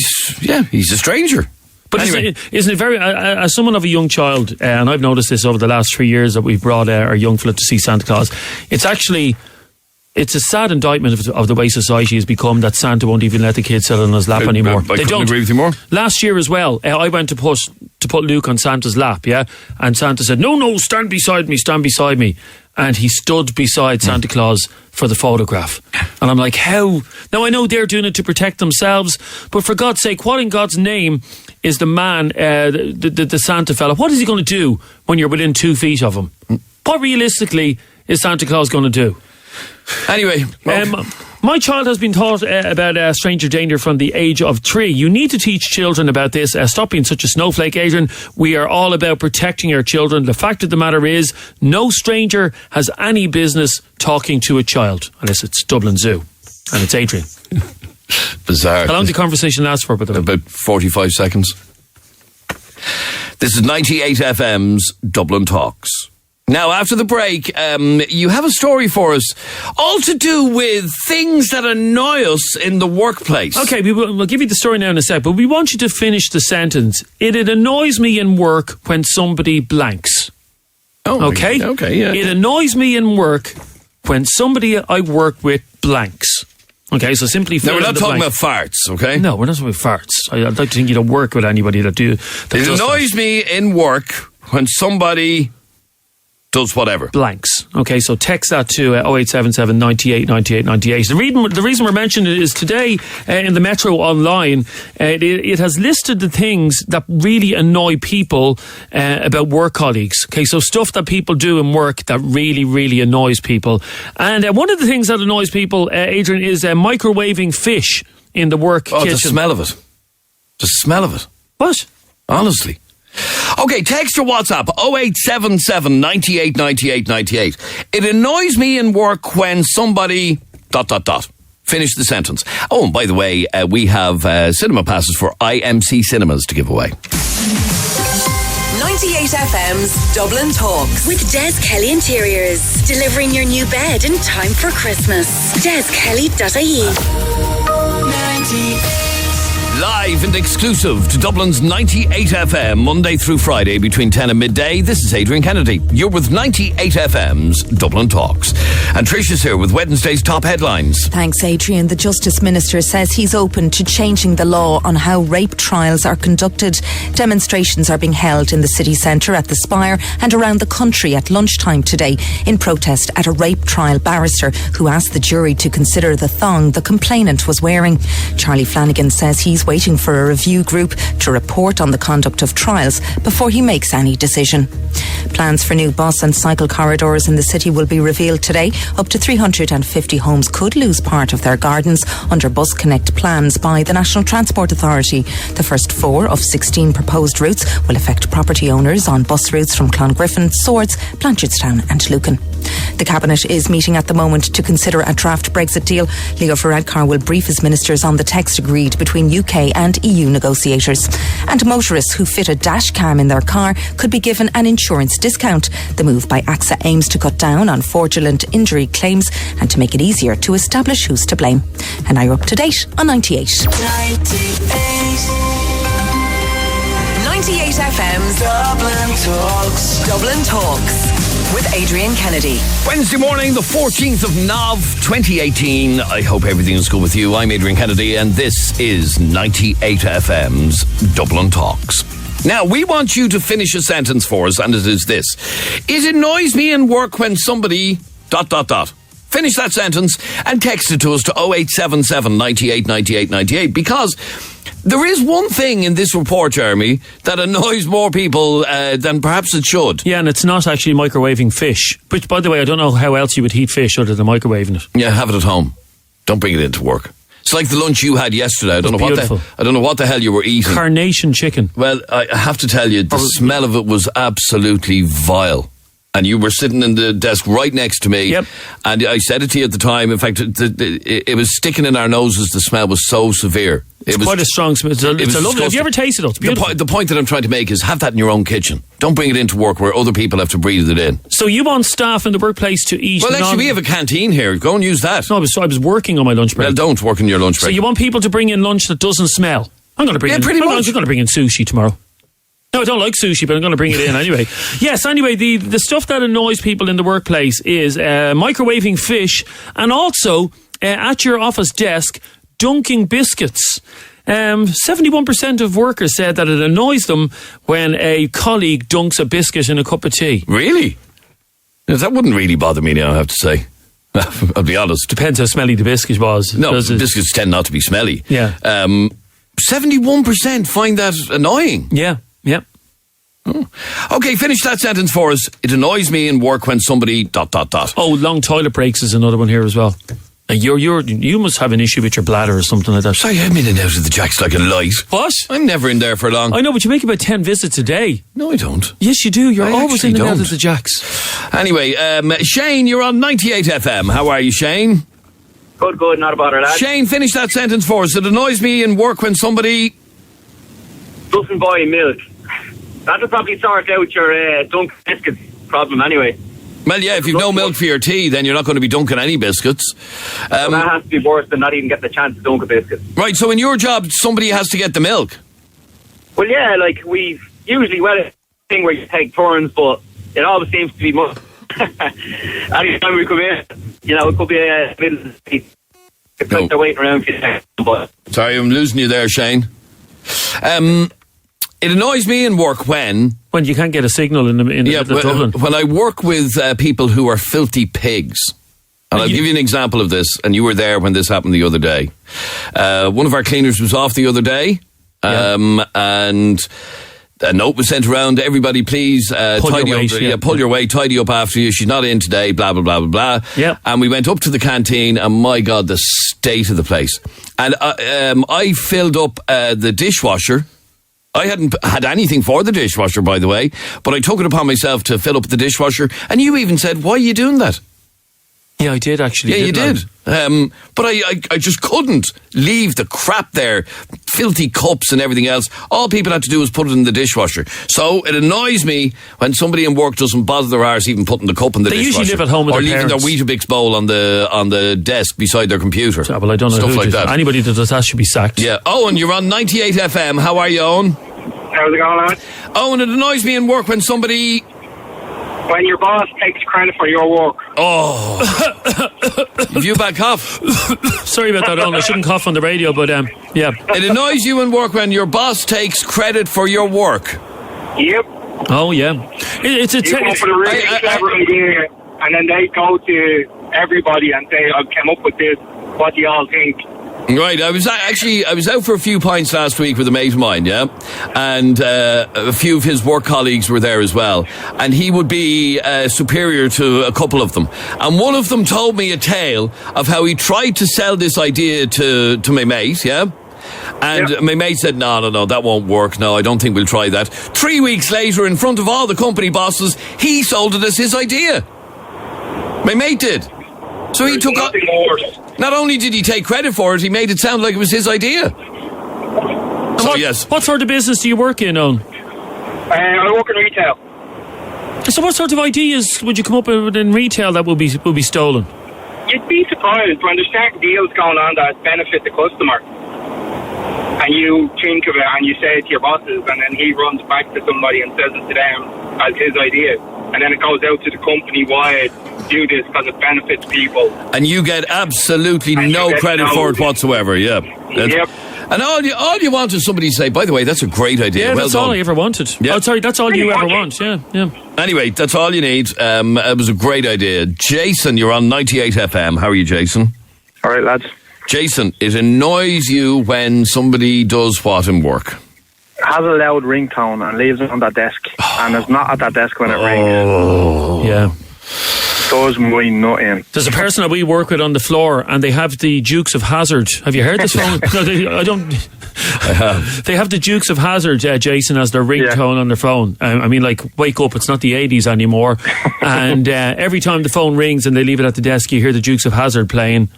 he's a stranger. But anyway. Isn't it very, as someone of a young child, and I've noticed this over the last 3 years that we've brought our young fella to see Santa Claus, it's a sad indictment of the way society has become, that Santa won't even let the kids sit on his lap anymore. I couldn't agree with you more. Last year as well, I went to put Luke on Santa's lap, and Santa said, no, stand beside me. And he stood beside Santa Claus for the photograph. And I'm like, how? Now, I know they're doing it to protect themselves, but for God's sake, what in God's name is the man, the Santa fella, what is he going to do when you're within 2 feet of him? What realistically is Santa Claus going to do? Anyway, my child has been taught about stranger danger from the age of 3. You need to teach children about this. Stop being such a snowflake, Adrian. We are all about protecting our children. The fact of the matter is, no stranger has any business talking to a child, unless it's Dublin Zoo. And it's Adrian. Bizarre. How long did the conversation last for, by the way? About 45 seconds. This is 98 FM's Dublin Talks. Now, after the break, you have a story for us, all to do with things that annoy us in the workplace. Okay, we'll give you the story now in a sec, but we want you to finish the sentence. It annoys me in work when somebody blanks. Oh, okay? Okay, yeah. It annoys me in work when somebody I work with blanks. Okay, so simply... Now, we're not talking about farts, okay? No, we're not talking about farts. I'd like to think you don't work with anybody that do... It annoys me in work when somebody... does whatever. Blanks. Okay, so text that to 0877 98 98 98. The reason we're mentioning it is today in the Metro online, it has listed the things that really annoy people about work colleagues. Okay, so stuff that people do in work that really, really annoys people. And one of the things that annoys people, Adrian, is microwaving fish in the work kitchen. The smell of it. The smell of it. What? Honestly. Okay, text or WhatsApp 0877 98 98 98. It annoys me in work when somebody ... Finish the sentence. Oh, and by the way, we have cinema passes for IMC Cinemas to give away. 98 FM's Dublin Talks. With Des Kelly Interiors. Delivering your new bed in time for Christmas. DesKelly.ie. Live and exclusive to Dublin's 98 FM, Monday through Friday between 10 and midday. This is Adrian Kennedy. You're with 98 FM's Dublin Talks. And Trish is here with Wednesday's top headlines. Thanks, Adrian. The Justice Minister says he's open to changing the law on how rape trials are conducted. Demonstrations are being held in the city centre, at the Spire and around the country at lunchtime today in protest at a rape trial barrister who asked the jury to consider the thong the complainant was wearing. Charlie Flanagan says he's waiting for a review group to report on the conduct of trials before he makes any decision. Plans for new bus and cycle corridors in the city will be revealed today. Up to 350 homes could lose part of their gardens under Bus Connect plans by the National Transport Authority. The first 4 of 16 proposed routes will affect property owners on bus routes from Clongriffin, Swords, Blanchardstown and Lucan. The Cabinet is meeting at the moment to consider a draft Brexit deal. Leo Varadkar will brief his ministers on the text agreed between UK and EU negotiators. And motorists who fit a dash cam in their car could be given an insurance discount. The move by AXA aims to cut down on fraudulent injury claims and to make it easier to establish who's to blame. And now you're up to date on 98. 98 FM's Dublin Talks. Dublin Talks with Adrian Kennedy. Wednesday morning, the 14th of Nov 2018. I hope everything is good with you. I'm Adrian Kennedy and this is 98 FM's Dublin Talks. Now, we want you to finish a sentence for us, and it is this. It annoys me in work when somebody ... Finish that sentence and text it to us to 0877 98 98 98, because there is one thing in this report, Jeremy, that annoys more people than perhaps it should. Yeah, and it's not actually microwaving fish. Which, by the way, I don't know how else you would heat fish other than microwaving it. Yeah, have it at home. Don't bring it into work. It's like the lunch you had yesterday. I don't know what the hell you were eating. Carnation chicken. Well, I have to tell you, the smell of it was absolutely vile. And you were sitting in the desk right next to me. Yep. And I said it to you at the time. In fact, it was sticking in our noses. The smell was so severe. It's quite a strong smell. It's a lovely. Have you ever tasted it? It's beautiful. The point that I'm trying to make is have that in your own kitchen. Don't bring it into work where other people have to breathe it in. So you want staff in the workplace to eat? Well, actually, we have a canteen here. Go and use that. No, I was working on my lunch break. Well, don't work in your lunch break. So you want people to bring in lunch that doesn't smell? I'm going to bring in. Pretty much. I'm going to bring in sushi tomorrow. No, I don't like sushi, but I'm going to bring it in anyway. Yes, anyway, the stuff that annoys people in the workplace is microwaving fish and also at your office desk, dunking biscuits. 71% of workers said that it annoys them when a colleague dunks a biscuit in a cup of tea. Really? That wouldn't really bother me now, I have to say. I'll be honest. Depends how smelly the biscuit was. No, biscuits tend not to be smelly. Yeah. 71% find that annoying. Yeah. Yeah. Oh. Okay, finish that sentence for us. It annoys me in work when somebody ... Oh, long toilet breaks is another one here as well. You must have an issue with your bladder or something like that. Sorry, I'm in and out of the Jacks like a light. What? I'm never in there for long. I know, but you make about 10 visits a day. No, I don't. Yes, you do. You're always in and out of the Jacks. Anyway, Shane, you're on 98 FM. How are you, Shane? Good, not a bother, lad. Shane, finish that sentence for us. It annoys me in work when somebody doesn't buy milk. That'll probably sort out your dunk biscuits problem anyway. Well, yeah, if you've no milk for your tea, then you're not going to be dunking any biscuits. That has to be worse than not even get the chance to dunk a biscuit. Right, so in your job, somebody has to get the milk? Well, yeah, like we usually, a thing where you take turns, but it always seems to be more. Anytime we come in, it could be a middle of the day. It's like they're waiting around for you. But sorry, I'm losing you there, Shane. It annoys me in work when you can't get a signal in the middle of Dublin. When I work with people who are filthy pigs. And I'll give you an example of this, and you were there when this happened the other day. One of our cleaners was off the other day, and a note was sent around to everybody, please tidy up, pull your weight, tidy up after you. She's not in today, blah, blah, blah, blah, blah. Yeah. And we went up to the canteen, and my God, the state of the place. And I filled up the dishwasher. I hadn't had anything for the dishwasher, by the way, but I took it upon myself to fill up the dishwasher, and you even said, why are you doing that? Yeah, I did actually. Yeah, you did. But I just couldn't leave the crap there, filthy cups and everything else. All people had to do was put it in the dishwasher. So it annoys me when somebody in work doesn't bother their arse even putting the cup in the dishwasher. They usually live at home with or their leaving parents. their Weetabix bowl on the desk beside their computer. Yeah, well, I don't know stuff who like that. Anybody that does that should be sacked. Yeah. Owen, you're on 98 FM. How are you, Owen? How's it going, lad? Owen, it annoys me in work when somebody... When your boss takes credit for your work. Oh. Have you a bad cough? Sorry about that, Owen. I shouldn't cough on the radio, but yeah. It annoys you in work when your boss takes credit for your work. Yep. Oh, yeah. It's a... You come up with a really clever idea, and then they go to everybody and say, I came up with this. What do you all think? Right, I was out for a few pints last week with a mate of mine, yeah, and a few of his work colleagues were there as well, and he would be superior to a couple of them, and one of them told me a tale of how he tried to sell this idea to my mate, yeah. And my mate said, no, that won't work. No, I don't think we'll try that. 3 weeks later, in front of all the company bosses, he sold it as his idea. My mate did. So he took up. Not only did he take credit for it, he made it sound like it was his idea. What sort of business do you work in, Owen? I work in retail. So what sort of ideas would you come up with in retail that will be stolen? You'd be surprised when there's certain deals going on that benefit the customer. And you think of it and you say it to your bosses, and then he runs back to somebody and says it to them as his idea. And then it goes out to the company wide, do this because it benefits people. And you get absolutely no credit for it whatsoever, yeah. Yep. And all you want is somebody to say, by the way, that's a great idea. Yeah, well that's done. all I ever wanted. Yeah. Oh, sorry, that's all you ever want. Yeah. Anyway, that's all you need. It was a great idea. Jason, you're on 98 FM. How are you, Jason? All right, lads. Jason, it annoys you when somebody does what in work? Has a loud ringtone and leaves it on that desk and is not at that desk when it rings. Yeah. Does my nut in. There's a person that we work with on the floor and they have the Dukes of Hazzard. Have you heard this phone? No, I don't. I have. They have the Dukes of Hazzard, Jason, as their ringtone on their phone. I mean, like, wake up, it's not the 80s anymore. And every time the phone rings and they leave it at the desk, you hear the Dukes of Hazzard playing.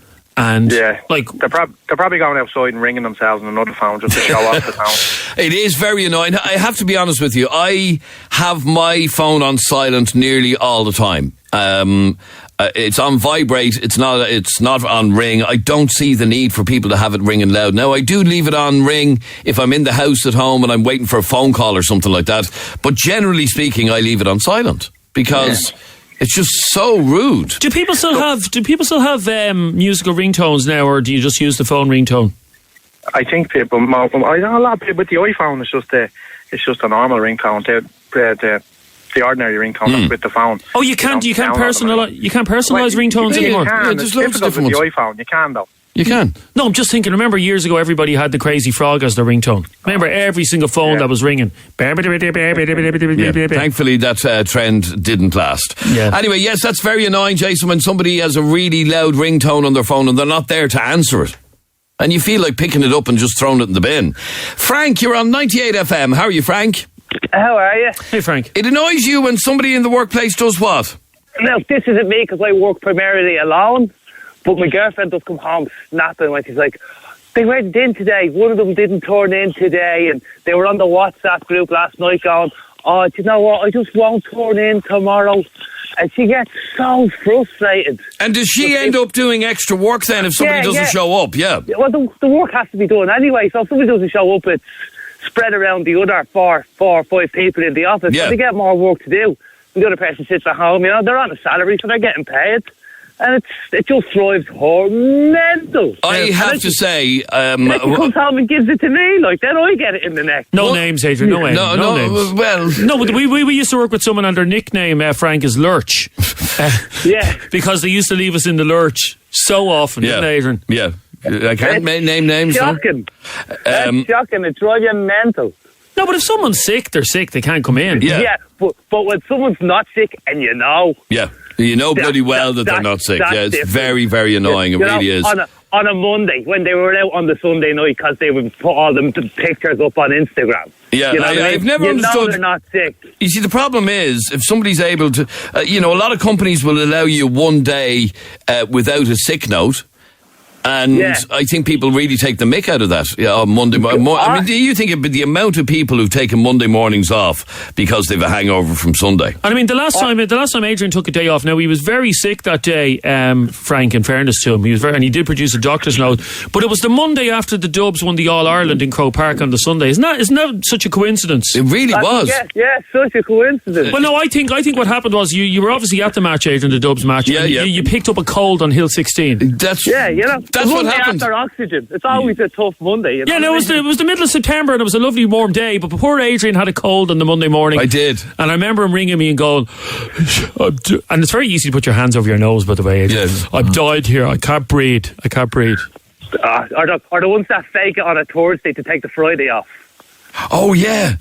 And like they're probably going outside and ringing themselves on another phone just to show off the sound. It is very annoying. I have to be honest with you. I have my phone on silent nearly all the time. It's on vibrate. It's not on ring. I don't see the need for people to have it ringing loud. Now, I do leave it on ring if I'm in the house at home and I'm waiting for a phone call or something like that. But generally speaking, I leave it on silent because it's just so rude. Do people still have musical ringtones now, or do you just use the phone ringtone? I think people, a lot of people with the iPhone, it's just a normal ringtone. The ordinary ringtone that's with the phone. Oh, you can't personalize ringtones anymore. You can. There's loads of different ones. With the iPhone, you can though. You can. No, I'm just thinking, remember years ago everybody had the Crazy Frog as their ringtone. Remember every single phone that was ringing. Thankfully that trend didn't last. Yeah. Anyway, yes, that's very annoying, Jason, when somebody has a really loud ringtone on their phone and they're not there to answer it. And you feel like picking it up and just throwing it in the bin. Frank, you're on 98 FM. How are you, Frank? How are you? Hey, Frank. It annoys you when somebody in the workplace does what? Now, this isn't me because I work primarily alone. But my girlfriend does come home snapping when she's like, they went in today. One of them didn't turn in today. And they were on the WhatsApp group last night going, oh, do you know what? I just won't turn in tomorrow. And she gets so frustrated. And does she end up doing extra work then if somebody doesn't show up? Yeah. Well, the work has to be done anyway. So if somebody doesn't show up, it's spread around the other four or five people in the office. Yeah. So they get more work to do. The other person sits at home. You know, they're on a salary, so they're getting paid. And it just drives her mental. I have to say... he comes home and gives it to me, like, then I get it in the neck. No names, Adrian, no names. No names. Well... No, but we used to work with someone and their nickname, Frank, is Lurch. Yeah. Because they used to leave us in the lurch so often, didn't they, Adrian? Yeah. I can't name names. Shocking. That's shocking. It drives you mental. No, but if someone's sick, they're sick. They can't come in. Yeah, but when someone's not sick and you know... Yeah. You know bloody well that they're not sick. Yeah, it's different. Very, very annoying. It really is. On a Monday, when they were out on the Sunday night, because they would put all the pictures up on Instagram. Yeah, I've never understood. They're not sick. You see, the problem is, if somebody's able to... a lot of companies will allow you one day without a sick note. And I think people really take the mick out of that. Yeah, on Monday morning. I mean, do you think of the amount of people who've taken Monday mornings off because they've a hangover from Sunday? And I mean, the last time Adrian took a day off. Now, he was very sick that day. Frank, in fairness to him, and he did produce a doctor's note. But it was the Monday after the Dubs won the All Ireland in Croke Park on the Sunday. Isn't that such a coincidence? It really was. Yeah, such a coincidence. Well, no, I think what happened was you were obviously at the match, Adrian, the Dubs match. Yeah, and you picked up a cold on Hill 16. That's what happened. After oxygen, it's always a tough Monday. Yeah, no, it was the middle of September and it was a lovely warm day. But poor Adrian had a cold on the Monday morning. I did, and I remember him ringing me and going, and it's very easy to put your hands over your nose. By the way, Adrian. Yeah. I've died here. I can't breathe. Are the ones that fake it on a Thursday to take the Friday off? Oh yeah.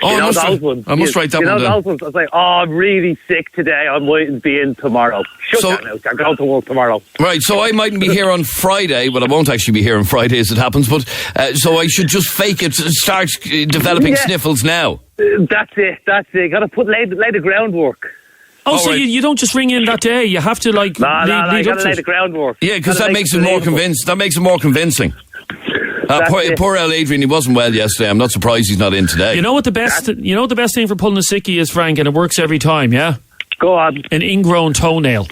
I must write that one down. Those ones, I was like, I'm really sick today. I mightn't be in tomorrow. Shut down now. I'm going to work tomorrow. Right, so I mightn't be here on Friday. Well, I won't actually be here on Friday as it happens, but so I should just fake it, start developing sniffles now. That's it. Got to lay the groundwork. Oh, so you don't just ring in that day. You have to lead you up got to to lay the groundwork. Yeah, because that makes it more convincing. That makes it more convincing. Poor old Adrian, he wasn't well yesterday. I'm not surprised he's not in today. You know what the best thing for pulling a sickie is, Frank, and it works every time, yeah? Go on. An ingrown toenail.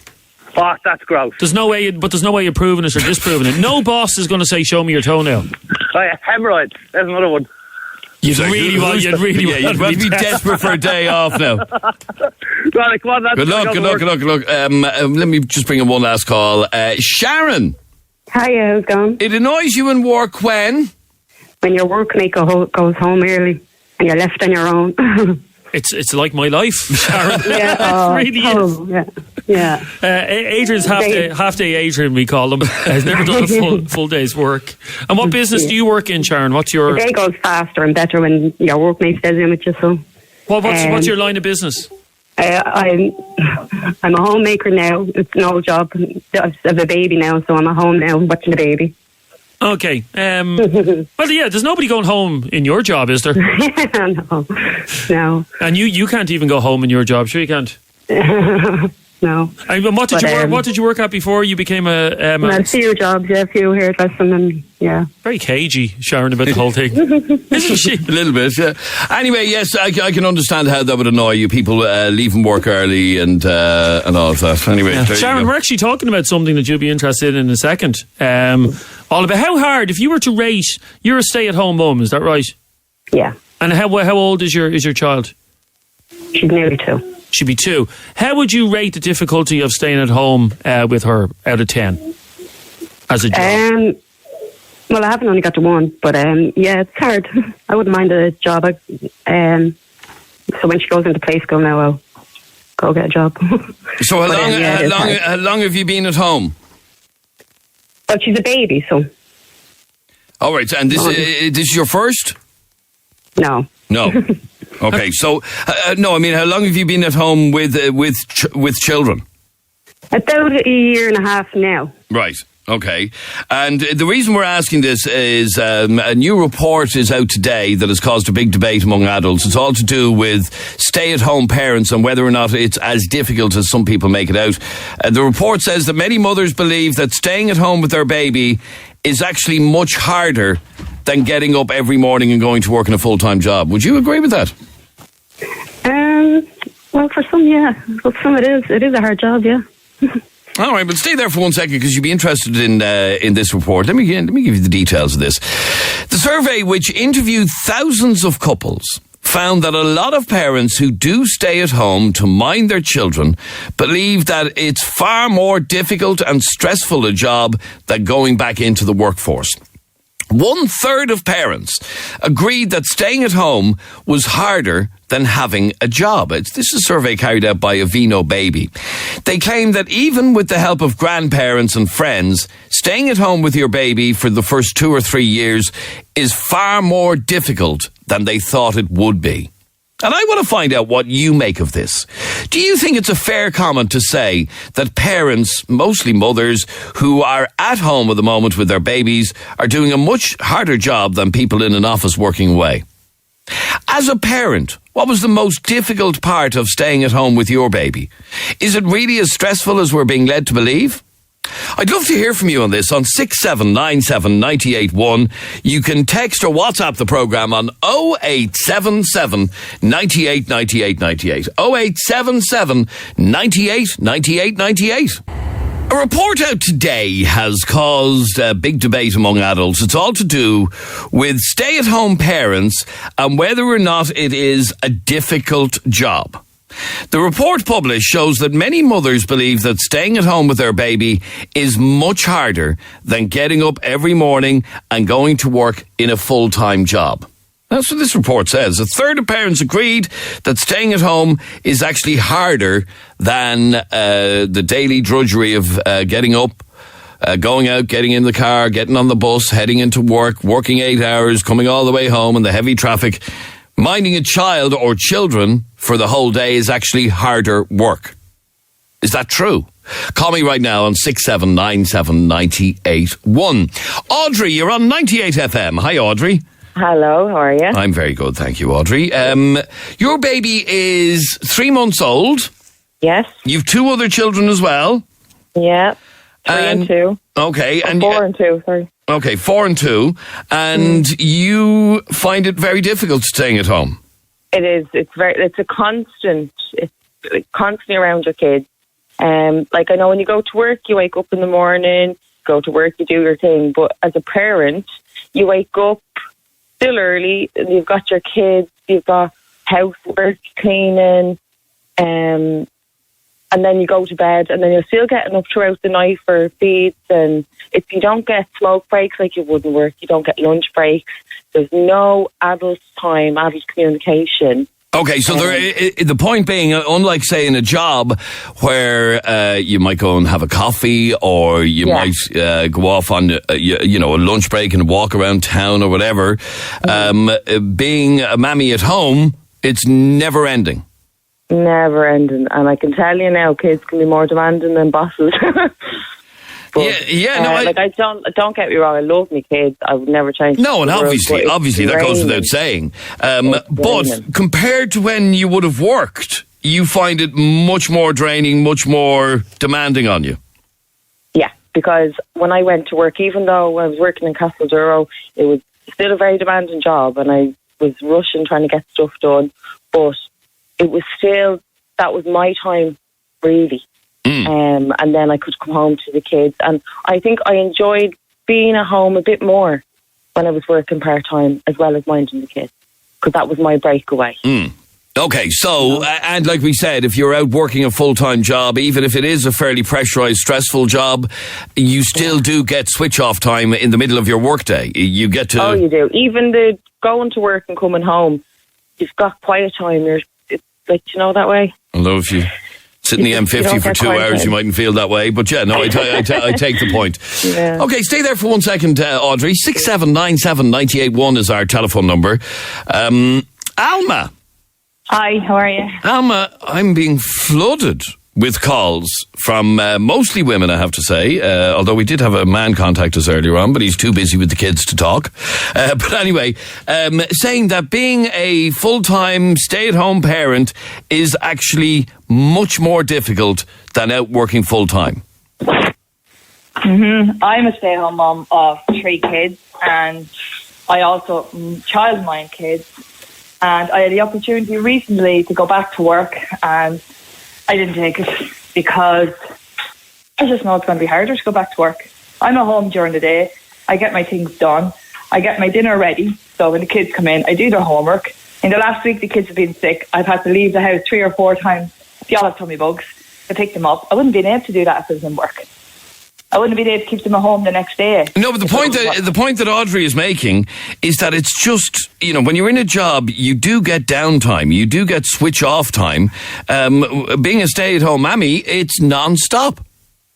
Oh, that's gross. There's no way you're proving it or disproving it. No boss is going to say, show me your toenail. Oh, yeah, hemorrhoids. There's another one. You'd really want to be desperate for a day off now. Right, come on, Good luck. Let me just bring in one last call. Sharon. Hiya, how's it going? It annoys you in work when your workmate goes home early and you're left on your own. It's like my life, Sharon. Yeah, it really is. Yeah. Adrian's half day Adrian, we call him. Has never done a full day's work. And what business do you work in, Sharon? What's your... The day goes faster and better when your workmate stays in with you, so... Well, what's your line of business? I'm a homemaker now. It's an old job. I have a baby now, so I'm at home now watching the baby. Okay. Well, yeah, there's nobody going home in your job, is there? No. And you can't even go home in your job, sure you can't? No. And what did you work at before you became a few jobs, a few hairdressing, and yeah. Very cagey, Sharon, about the whole thing. Isn't she? A little bit, yeah. Anyway, yes, I can understand how that would annoy you. People leaving work early and all of that. Anyway, yeah. Sharon, we're actually talking about something that you'll be interested in a second. All about how hard, if you were to rate, you're a stay-at-home mum, is that right? Yeah. And how old is your child? She's nearly 2. She'd be 2. How would you rate the difficulty of staying at home with her out of 10 as a job? Well, I haven't only got to 1, but yeah, it's hard. I wouldn't mind a job. So when she goes into play school now, I'll go get a job. So how long have you been at home? Well, she's a baby, so. All right, and this is your first? No. Okay, so no, I mean, how long have you been at home with children? About a year and a half now. Right. Okay. And the reason we're asking this is a new report is out today that has caused a big debate among adults. It's all to do with stay-at-home parents and whether or not it's as difficult as some people make it out. The report says that many mothers believe that staying at home with their baby is actually much harder than getting up every morning and going to work in a full-time job. Would you agree with that? Well, for some, yeah. For some, it is. It is a hard job, yeah. All right, but stay there for 1 second because you'd be interested in this report. Let me give you the details of this. The survey, which interviewed thousands of couples, found that a lot of parents who do stay at home to mind their children believe that it's far more difficult and stressful a job than going back into the workforce. 1/3 of parents agreed that staying at home was harder than having a job. This is a survey carried out by Avino Baby. They claim that even with the help of grandparents and friends, staying at home with your baby for the first 2 or 3 years is far more difficult than they thought it would be. And I want to find out what you make of this. Do you think it's a fair comment to say that parents, mostly mothers, who are at home at the moment with their babies are doing a much harder job than people in an office working away? As a parent, what was the most difficult part of staying at home with your baby? Is it really as stressful as we're being led to believe? I'd love to hear from you on this on 6797 981. You can text or WhatsApp the programme on 0877 98 98 98. 0877 98 98 98. A report out today has caused a big debate among adults. It's all to do with stay-at-home parents and whether or not it is a difficult job. The report published shows that many mothers believe that staying at home with their baby is much harder than getting up every morning and going to work in a full-time job. That's what this report says. 1/3 of parents agreed that staying at home is actually harder than the daily drudgery of getting up, going out, getting in the car, getting on the bus, heading into work, working 8 hours, coming all the way home in the heavy traffic. Minding a child or children for the whole day is actually harder work. Is that true? Call me right now on 6797 981. Audrey, you're on 98 FM. Hi, Audrey. Hello, how are you? I'm very good, thank you, Audrey. Your baby is 3 months old. Yes. You've 2 other children as well. Yeah, 3 and 2. Okay. And 4 and 2, sorry. Okay, 4 and 2. And you find it very difficult staying at home. It is. It's a constant. It's constantly around your kids. Like I know when you go to work, you wake up in the morning, go to work, you do your thing. But as a parent, you wake up still early, and you've got your kids, you've got housework, cleaning, and then you go to bed, and then you're still getting up throughout the night for feeds. And if you don't get smoke breaks like you wouldn't work, you don't get lunch breaks. There's no adult time, adult communication. Okay, so the point being, unlike, say, in a job where you might go and have a coffee, or you might go off on a lunch break and walk around town or whatever, being a mammy at home, it's never ending. Never ending. And I can tell you now, kids can be more demanding than bosses. But, don't get me wrong, I love my kids. I would never change. No, and obviously that goes without saying. But compared to when you would have worked, you find it much more draining, much more demanding on you. Yeah, because when I went to work, even though I was working in Castlederrow, it was still a very demanding job, and I was rushing trying to get stuff done. But it was still, that was my time, really. And then I could come home to the kids. And I think I enjoyed being at home a bit more when I was working part-time, as well as minding the kids, because that was my breakaway. Okay, so, and like we said, if you're out working a full-time job, even if it is a fairly pressurised, stressful job, you still do get switch-off time in the middle of your workday. You get to... Oh, you do. Even the going to work and coming home, you've got quiet time. It's like, that way. Although if you sit in the M50 for 2 hours, you mightn't feel that way. But yeah, no, I take the point. Yeah. Okay, stay there for 1 second, Audrey. 6797 981 is our telephone number. Alma. Hi, how are you? Alma, I'm being flooded with calls from mostly women, I have to say, although we did have a man contact us earlier on, but he's too busy with the kids to talk. But anyway, saying that being a full-time stay-at-home parent is actually much more difficult than out working full-time. I'm a stay-at-home mom of 3 kids, and I also childmind kids. And I had the opportunity recently to go back to work, and I didn't take it because I just know it's going to be harder to go back to work. I'm at home during the day. I get my things done. I get my dinner ready. So when the kids come in, I do their homework. In the last week, the kids have been sick. I've had to leave the house 3 or 4 times. They all have tummy bugs. To pick them up. I wouldn't have been able to do that if I was in work. I wouldn't have been able to keep them at home the next day. No, but the point that Audrey is making is that it's just, you know, when you're in a job, you do get downtime, you do get switch off time. Being a stay-at-home mammy, it's non-stop.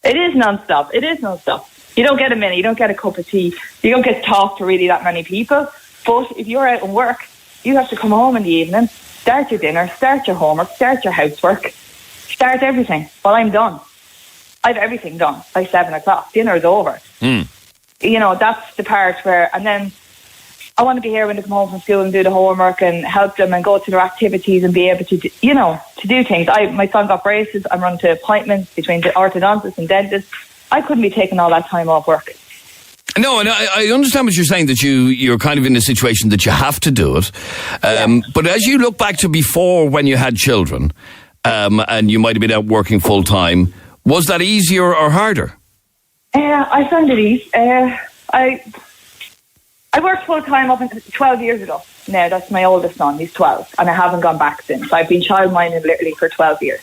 It is non-stop. You don't get a minute. You don't get a cup of tea. You don't get to talk to really that many people. But if you're out on work, you have to come home in the evening, start your dinner, start your homework, start your housework, start everything. Well, I'm done. I've everything done by 7 o'clock. Dinner's over. You know, that's the part where, and then I want to be here when they come home from school and do the homework and help them and go to their activities and be able to, to do things. My son got braces. I'm running to appointments between the orthodontist and dentist. I couldn't be taking all that time off work. No, and I understand what you're saying, that you're kind of in a situation that you have to do it. But as you look back to before when you had children, and you might have been out working full time, was that easier or harder? I found it easy. I worked full time up until 12 years ago. Now that's my oldest son. He's 12, and I haven't gone back since. I've been childminding literally for 12 years,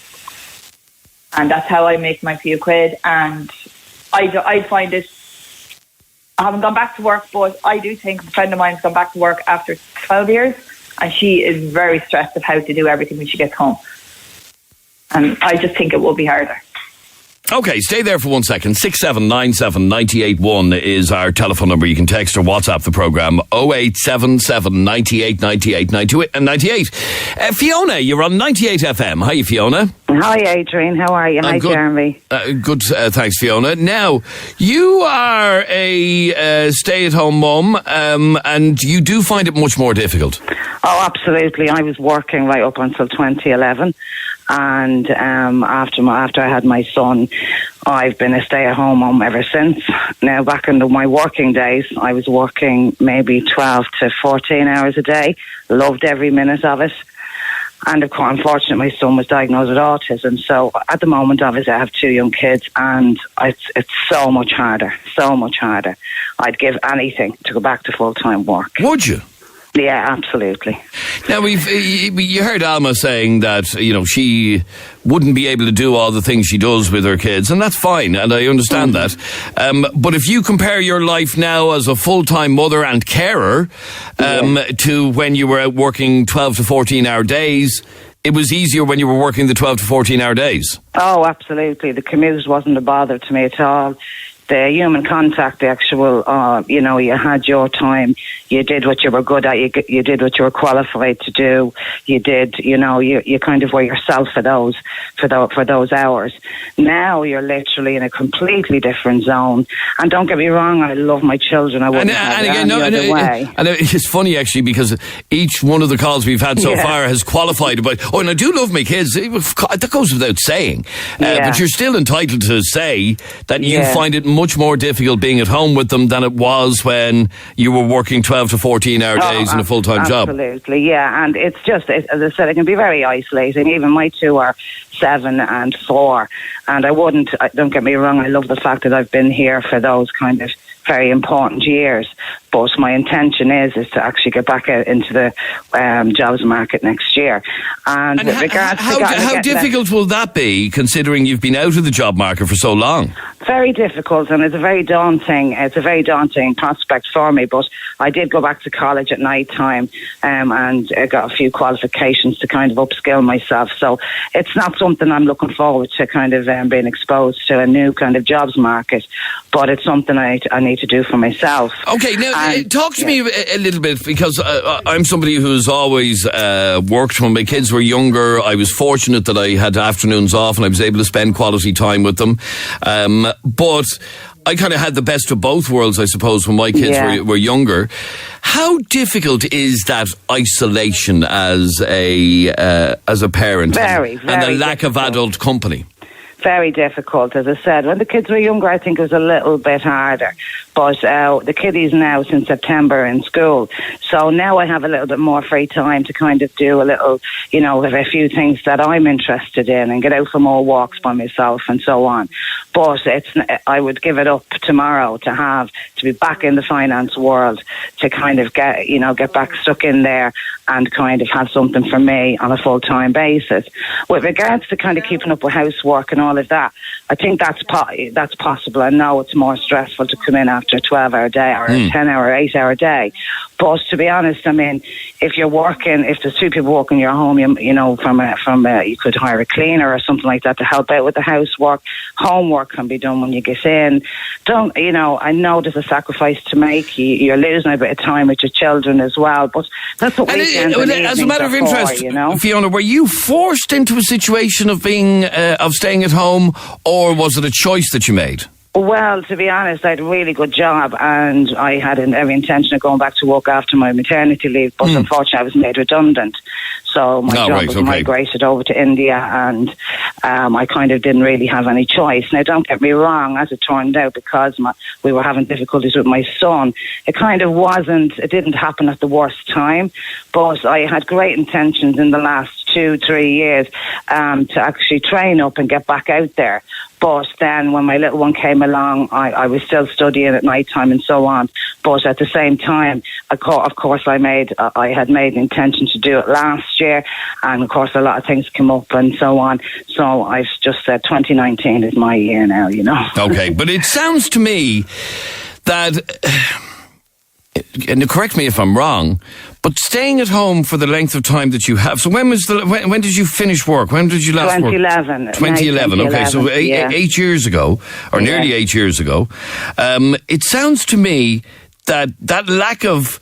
and that's how I make my few quid. And I find it. I haven't gone back to work, but I do think a friend of mine's gone back to work after 12 years, and she is very stressed of how to do everything when she gets home. And I just think it will be harder. Okay, stay there for 1 second. 6797 981 is our telephone number. You can text or WhatsApp the programme 0877 98 98 98. Fiona, you're on 98 FM. Hi, Fiona. Hi, Adrian. How are you? Hi, Jeremy. Good, thanks, Fiona. Now, you are a stay-at-home mum, and you do find it much more difficult. Oh, absolutely. I was working right up until 2011. And after I had my son, I've been a stay-at-home mum ever since. Now, back in my working days, I was working maybe 12 to 14 hours a day. Loved every minute of it. And of course, unfortunately, my son was diagnosed with autism. So at the moment, obviously, I have 2 young kids, and it's so much harder. I'd give anything to go back to full-time work. Would you? Yeah, absolutely. Now, you heard Alma saying that, she wouldn't be able to do all the things she does with her kids, and that's fine, and I understand that. But if you compare your life now as a full-time mother and carer to when you were out working 12 to 14-hour days, it was easier when you were working the 12 to 14-hour days. Oh, absolutely. The commute wasn't a bother to me at all. The human contact, the actual, you had your time. You did what you were good at. You did what you were qualified to do. You did, you kind of were yourself for those hours. Now you're literally in a completely different zone. And don't get me wrong, I love my children. I wouldn't have it any other way. And it's funny, actually, because each one of the calls we've had so far has qualified about, and I do love my kids. That goes without saying. But you're still entitled to say that you find it much more difficult being at home with them than it was when you were working 12 to 14-hour days in a full-time job. Absolutely, yeah. And it's just, as I said, it can be very isolating. Even my 2 are 7 and 4. And don't get me wrong, I love the fact that I've been here for those kind of very important years. But my intention is to actually get back out into the jobs market next year. And with regards how difficult will that be, considering you've been out of the job market for so long? Very difficult, and it's a very daunting prospect for me. But I did go back to college at night time, and I got a few qualifications to kind of upskill myself. So it's not something I'm looking forward to kind of being exposed to a new kind of jobs market. But it's something I need to do for myself. Okay, now talk to me a little bit, because I'm somebody who's always worked when my kids were younger. I was fortunate that I had afternoons off and I was able to spend quality time with them. But I kind of had the best of both worlds, I suppose, when my kids were younger. How difficult is that isolation as a parent, very, and the lack of adult company? Very difficult, as I said. When the kids were younger, I think it was a little bit harder. But the kiddies now since September in school. So now I have a little bit more free time to kind of do a little, have a few things that I'm interested in and get out for more walks by myself and so on. But I would give it up tomorrow to be back in the finance world, to kind of get back stuck in there and kind of have something for me on a full-time basis. With regards to kind of keeping up with housework and all of that, I think that's possible. I know it's more stressful to come in after a 12-hour day or a 10-hour, 8-hour day. But to be honest, I mean, if you're working, if there's 2 people working in your home, you could hire a cleaner or something like that to help out with the housework. Homework can be done when you get in. I know there's a sacrifice to make. You're losing a bit of time with your children as well. But that's what weekends and as a matter of interest, for, Fiona, were you forced into a situation of staying at home, or was it a choice that you made? Well, to be honest, I had a really good job and I had every intention of going back to work after my maternity leave, but unfortunately I was made redundant. So my job was migrated over to India and I kind of didn't really have any choice. Now, don't get me wrong, as it turned out, because we were having difficulties with my son, it didn't happen at the worst time, but I had great intentions in the last 2-3 years to actually train up and get back out there. But then when my little one came along, I was still studying at night time and so on. But at the same time, of course, I had made an intention to do it last year. And of course, a lot of things came up and so on. So I've just said 2019 is my year now, Okay, but it sounds to me that, and correct me if I'm wrong, but staying at home for the length of time that you have. So when did you finish work? When did you last 2011. work? 2011. Okay, so 8 years ago, or nearly 8 years ago. It sounds to me that lack of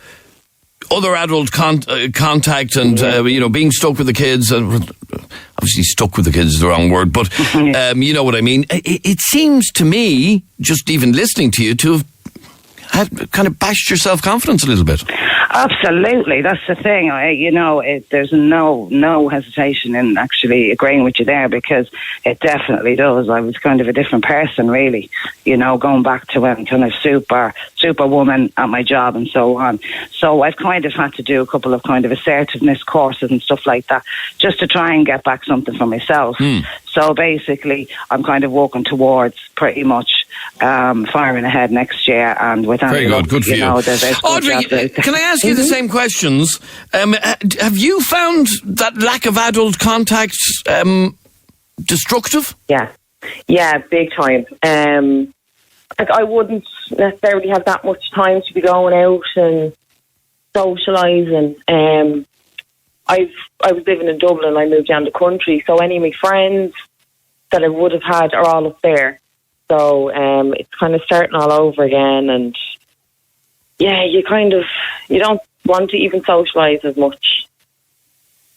other adult contact and being stuck with the kids. Obviously, stuck with the kids is the wrong word, but you know what I mean. It seems to me, just even listening to you, to have kind of bashed your self-confidence a little bit. Absolutely, that's the thing. There's no hesitation in actually agreeing with you there, because it definitely does. I was kind of a different person, really. Going back to when kind of superwoman at my job and so on. So I've kind of had to do a couple of kind of assertiveness courses and stuff like that, just to try and get back something for myself. So basically, I'm kind of walking towards pretty much firing ahead next year, and with very good for you. Audrey, can I ask you the same questions? Have you found that lack of adult contact destructive? Yeah, big time. I wouldn't necessarily have that much time to be going out and socialising. I was living in Dublin. I moved down the country, so any of my friends that I would have had are all up there. So it's kind of starting all over again, and you don't want to even socialise as much.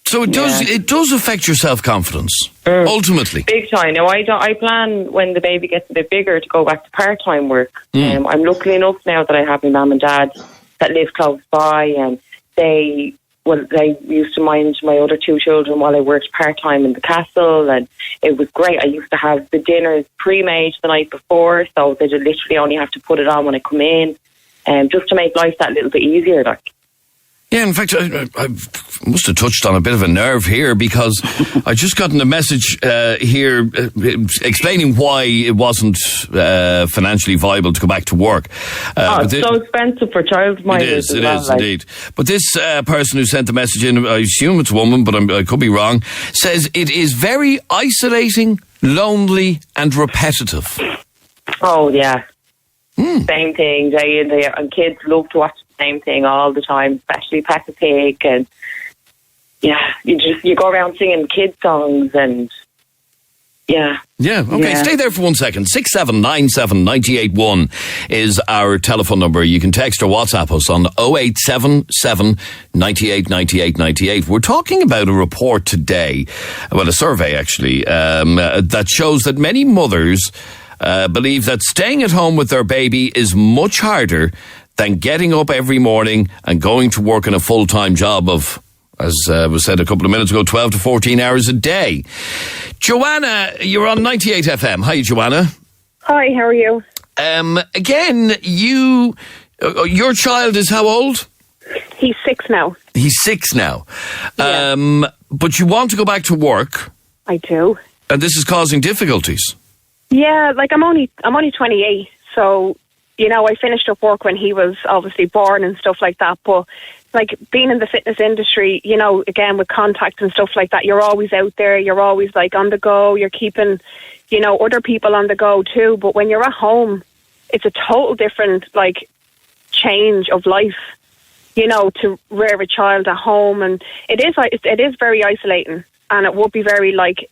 So it does affect your self-confidence, ultimately. Big time. Now, I plan when the baby gets a bit bigger to go back to part-time work. I'm lucky enough now that I have my mum and dad that live close by, and they used to mind my other 2 children while I worked part-time in the castle, and it was great. I used to have the dinners pre-made the night before, so they literally only have to put it on when I come in, just to make life that little bit easier. Yeah, in fact, I must have touched on a bit of a nerve here, because I just gotten a message here explaining why it wasn't financially viable to go back to work. It's so expensive for childminders. It is indeed. But this person who sent the message in, I assume it's a woman, but I could be wrong, says it is very isolating, lonely and repetitive. Oh, yeah. Same thing day in, day out. And kids love to watch the same thing all the time, especially Peppa Pig. And you go around singing kids songs, and Stay there for 1 second. 6797981 is our telephone number. You can text or WhatsApp us on 0877 98 98 98. We're talking about a report today, a survey actually, that shows that many mothers believe that staying at home with their baby is much harder than getting up every morning and going to work in a full-time job of, as was said a couple of minutes ago, 12 to 14 hours a day. Joanna, you're on 98 FM. Hi, Joanna. Hi, how are you? Again, your child is how old? He's 6 now. He's 6 now. But you want to go back to work. I do. And this is causing difficulties. Yeah, like I'm only 28, so I finished up work when he was obviously born and stuff like that. But like being in the fitness industry, again with contact and stuff like that, you're always out there. You're always like on the go. You're keeping, other people on the go too. But when you're at home, it's a total different like change of life. To rear a child at home, and it is very isolating, and it would be very like.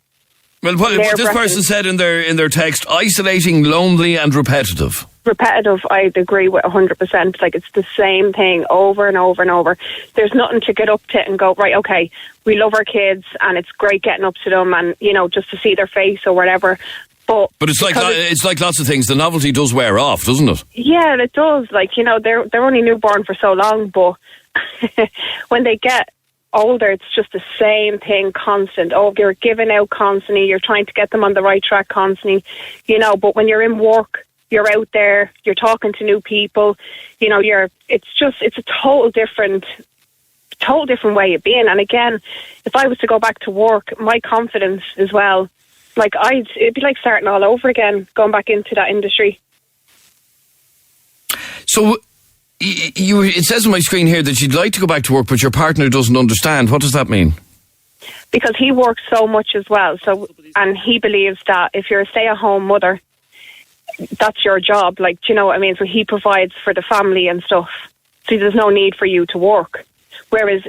Well, what this person said in their text: isolating, lonely, and repetitive. Repetitive, I'd agree with 100%. Like it's the same thing over and over and over. There's nothing to get up to and go, right, okay, we love our kids, and it's great getting up to them, and just to see their face or whatever. But it's like lots of things. The novelty does wear off, doesn't it? Yeah, it does. Like they're only newborn for so long, but when they get older, it's just the same thing, constant. Oh, you're giving out constantly. You're trying to get them on the right track constantly. But when you're in work, you're out there. You're talking to new people. It's a total different way of being. And again, if I was to go back to work, my confidence as well. Like it'd be like starting all over again, going back into that industry. So, it says on my screen here that you'd like to go back to work, but your partner doesn't understand. What does that mean? Because he works so much as well. So, and he believes that if you're a stay-at-home mother, that's your job. Like, do you know what I mean? So he provides for the family and stuff. So there's no need for you to work. Whereas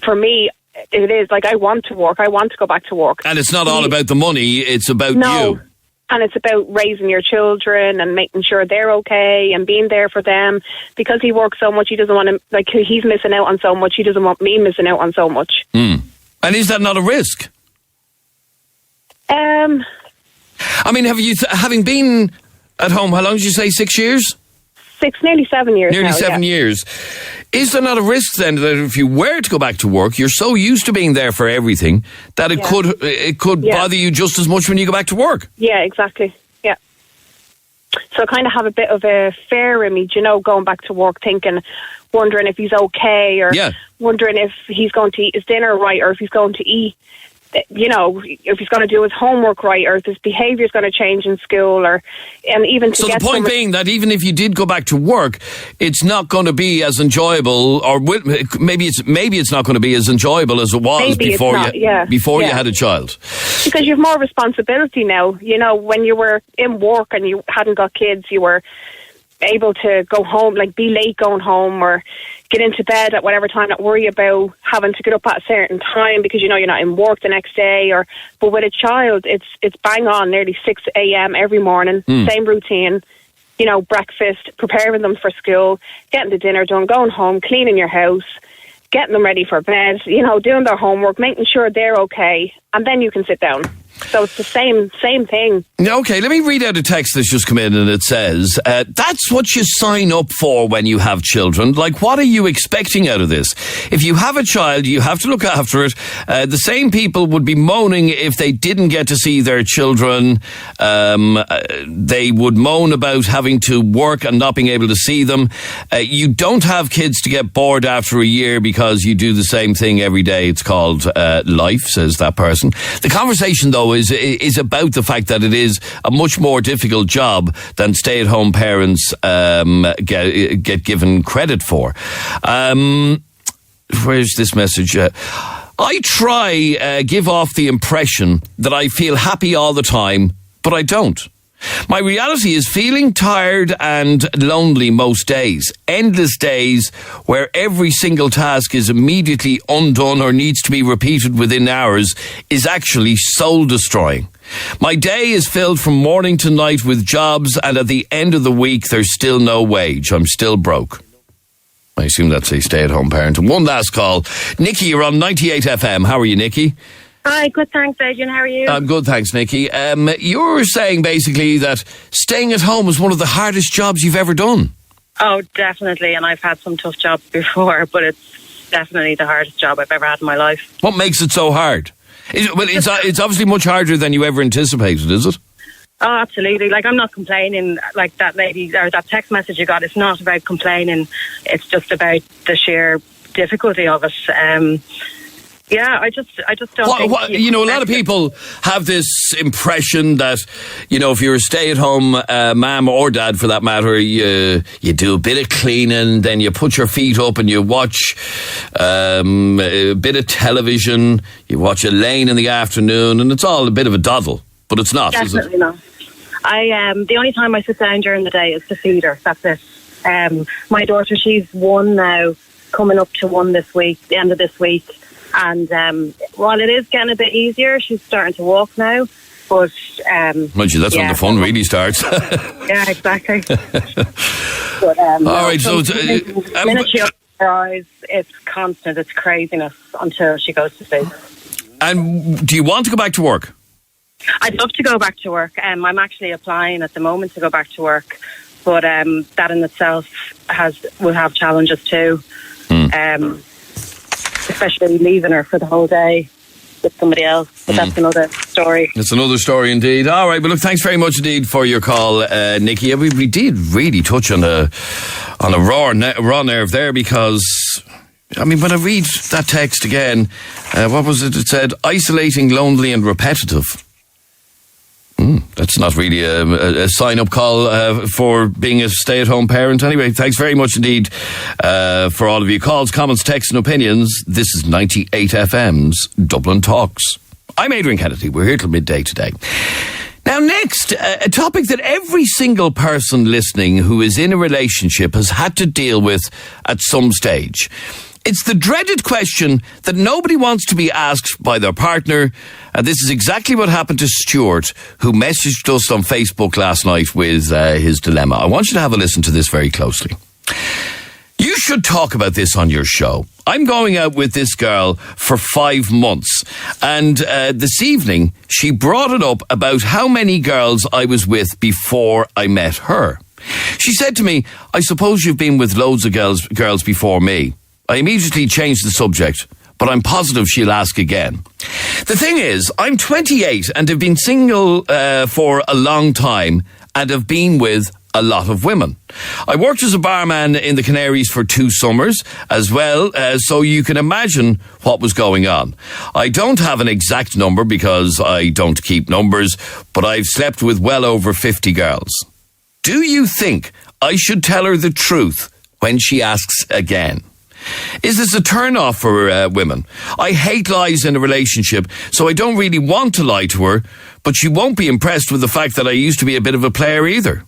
for me, it is like I want to work. I want to go back to work. And it's not all about the money. It's about you. And it's about raising your children and making sure they're okay and being there for them. Because he works so much, he doesn't want to, like, he's missing out on so much. He doesn't want me missing out on so much. And is that not a risk? I mean, having been at home, how long did you say, 6 years? Nearly 7 years. Nearly 7 years. Is there not a risk then that if you were to go back to work, you're so used to being there for everything that it could bother you just as much when you go back to work? Yeah, exactly. Yeah. So I kind of have a bit of a fear in me, going back to work, wondering if he's okay, or wondering if he's going to eat his dinner right, or if he's going to eat, if he's going to do his homework right, or if his behaviour is going to change in school, So the point being that even if you did go back to work, it's not going to be as enjoyable, or maybe it's not going to be as enjoyable as it was before you had a child. Because you have more responsibility now. When you were in work and you hadn't got kids, you were able to go home, like be late going home, or get into bed at whatever time, not worry about having to get up at a certain time because you're not in work the next day. But with a child, it's bang on, nearly 6 a.m. every morning, same routine. Breakfast, preparing them for school, getting the dinner done, going home, cleaning your house, getting them ready for bed, doing their homework, making sure they're okay, and then you can sit down. So it's the same thing. Okay, let me read out a text that's just come in, and it says, that's what you sign up for when you have children. Like, what are you expecting out of this? If you have a child, you have to look after it. The same people would be moaning if they didn't get to see their children. They would moan about having to work and not being able to see them. You don't have kids to get bored after a year because you do the same thing every day. It's called life, says that person. The conversation, though, is about the fact that it is a much more difficult job than stay-at-home parents get given credit for. Where's this message? I try give off the impression that I feel happy all the time, but I don't. My reality is feeling tired and lonely most days. Endless days where every single task is immediately undone or needs to be repeated within hours is actually soul-destroying. My day is filled from morning to night with jobs, and at the end of the week there's still no wage. I'm still broke. I assume that's a stay-at-home parent. And one last call. Nikki, you're on 98 FM. How are you, Nikki? Hi, good, thanks, Adrian. How are you? I'm good, thanks, Nikki. You're saying basically that staying at home is one of the hardest jobs you've ever done. Oh, definitely, and I've had some tough jobs before, but it's definitely the hardest job I've ever had in my life. What makes it so hard? It's obviously much harder than you ever anticipated, is it? Oh, absolutely. Like, I'm not complaining. Like, that lady or that text message you got, it's not about complaining. It's just about the sheer difficulty of it. Yeah, I just don't think... a lot of people have this impression that, if you're a stay-at-home mum or dad, for that matter, you do a bit of cleaning, then you put your feet up and you watch a bit of television, you watch a Lane in the afternoon, and it's all a bit of a doddle. But it's not, is it? Definitely not. The only time I sit down during the day is to feed her. That's it. My daughter, she's 1 now, coming up to 1 this week, the end of this week. And while it is getting a bit easier, she's starting to walk now. But that's when the fun really starts. Yeah, exactly. But, all right, the minute she opens her eyes, it's constant. It's craziness until she goes to sleep. And do you want to go back to work? I'd love to go back to work. I'm actually applying at the moment to go back to work, but that in itself will have challenges too. Especially leaving her for the whole day with somebody else. But that's another story. It's another story indeed. All right, but look, thanks very much indeed for your call, Nikki. Yeah, we did really touch on a raw nerve there, because when I read that text again, what was it? It said, isolating, lonely and repetitive. That's not really a sign-up call for being a stay-at-home parent. Anyway, thanks very much indeed for all of your calls, comments, texts and opinions. This is 98 FM's Dublin Talks. I'm Adrian Kennedy. We're here till midday today. Now, next, a topic that every single person listening who is in a relationship has had to deal with at some stage. It's the dreaded question that nobody wants to be asked by their partner. And this is exactly what happened to Stuart, who messaged us on Facebook last night with his dilemma. I want you to have a listen to this very closely. You should talk about this on your show. I'm going out with this girl for 5 months. And this evening, she brought it up about how many girls I was with before I met her. She said to me, I suppose you've been with loads of girls before me. I immediately changed the subject, but I'm positive she'll ask again. The thing is, I'm 28 and have been single for a long time and have been with a lot of women. I worked as a barman in the Canaries for 2 summers as well, so you can imagine what was going on. I don't have an exact number because I don't keep numbers, but I've slept with well over 50 girls. Do you think I should tell her the truth when she asks again? Is this a turn-off for women? I hate lies in a relationship, so I don't really want to lie to her, but she won't be impressed with the fact that I used to be a bit of a player either.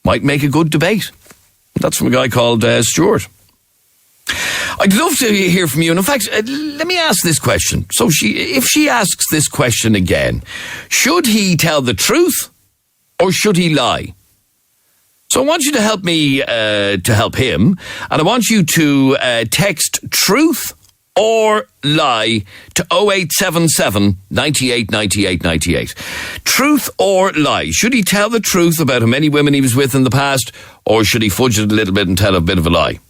Might make a good debate. That's from a guy called Stuart. I'd love to hear from you. And in fact, let me ask this question. So if she asks this question again, should he tell the truth or should he lie? So I want you to help me to help him, and I want you to text truth or lie to 0877 98 98 98. Truth or lie. Should he tell the truth about how many women he was with in the past, or should he fudge it a little bit and tell a bit of a lie?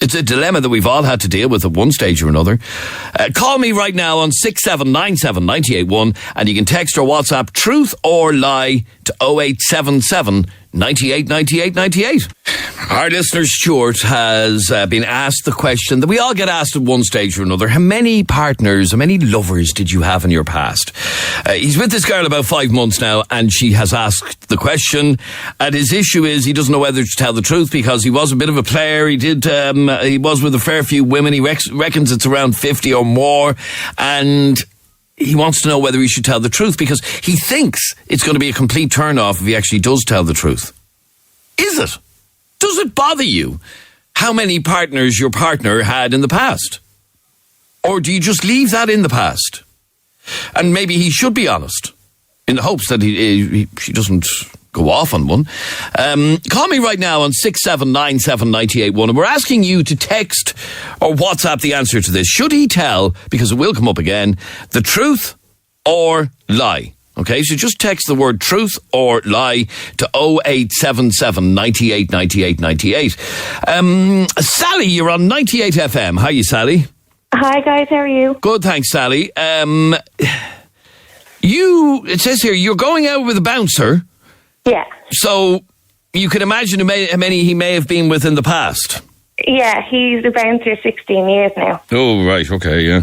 It's a dilemma that we've all had to deal with at one stage or another. Call me right now on 6797 981, and you can text or WhatsApp truth or lie to 0877 98 98 98. Our listener Stuart has been asked the question that we all get asked at one stage or another. How many partners, how many lovers did you have in your past? He's with this girl about 5 months now, and she has asked the question. And his issue is he doesn't know whether to tell the truth because he was a bit of a player. He was with a fair few women. He reckons it's around 50 or more. And he wants to know whether he should tell the truth because he thinks it's going to be a complete turn-off if he actually does tell the truth. Is it? Does it bother you how many partners your partner had in the past? Or do you just leave that in the past? And maybe he should be honest in the hopes that she doesn't go off on one. Call me right now on 6797 981, and we're asking you to text or WhatsApp the answer to this. Should he tell, because it will come up again, the truth or lie? Okay, so just text the word truth or lie to 0877 98 98 98. Sally, you're on 98 FM. How are you, Sally? Hi, guys. How are you? Good, thanks, Sally. It says here, you're going out with a bouncer Yeah. So you can imagine how many he may have been with in the past. Yeah, he's a bouncer 16 years now. Oh, right, okay, yeah.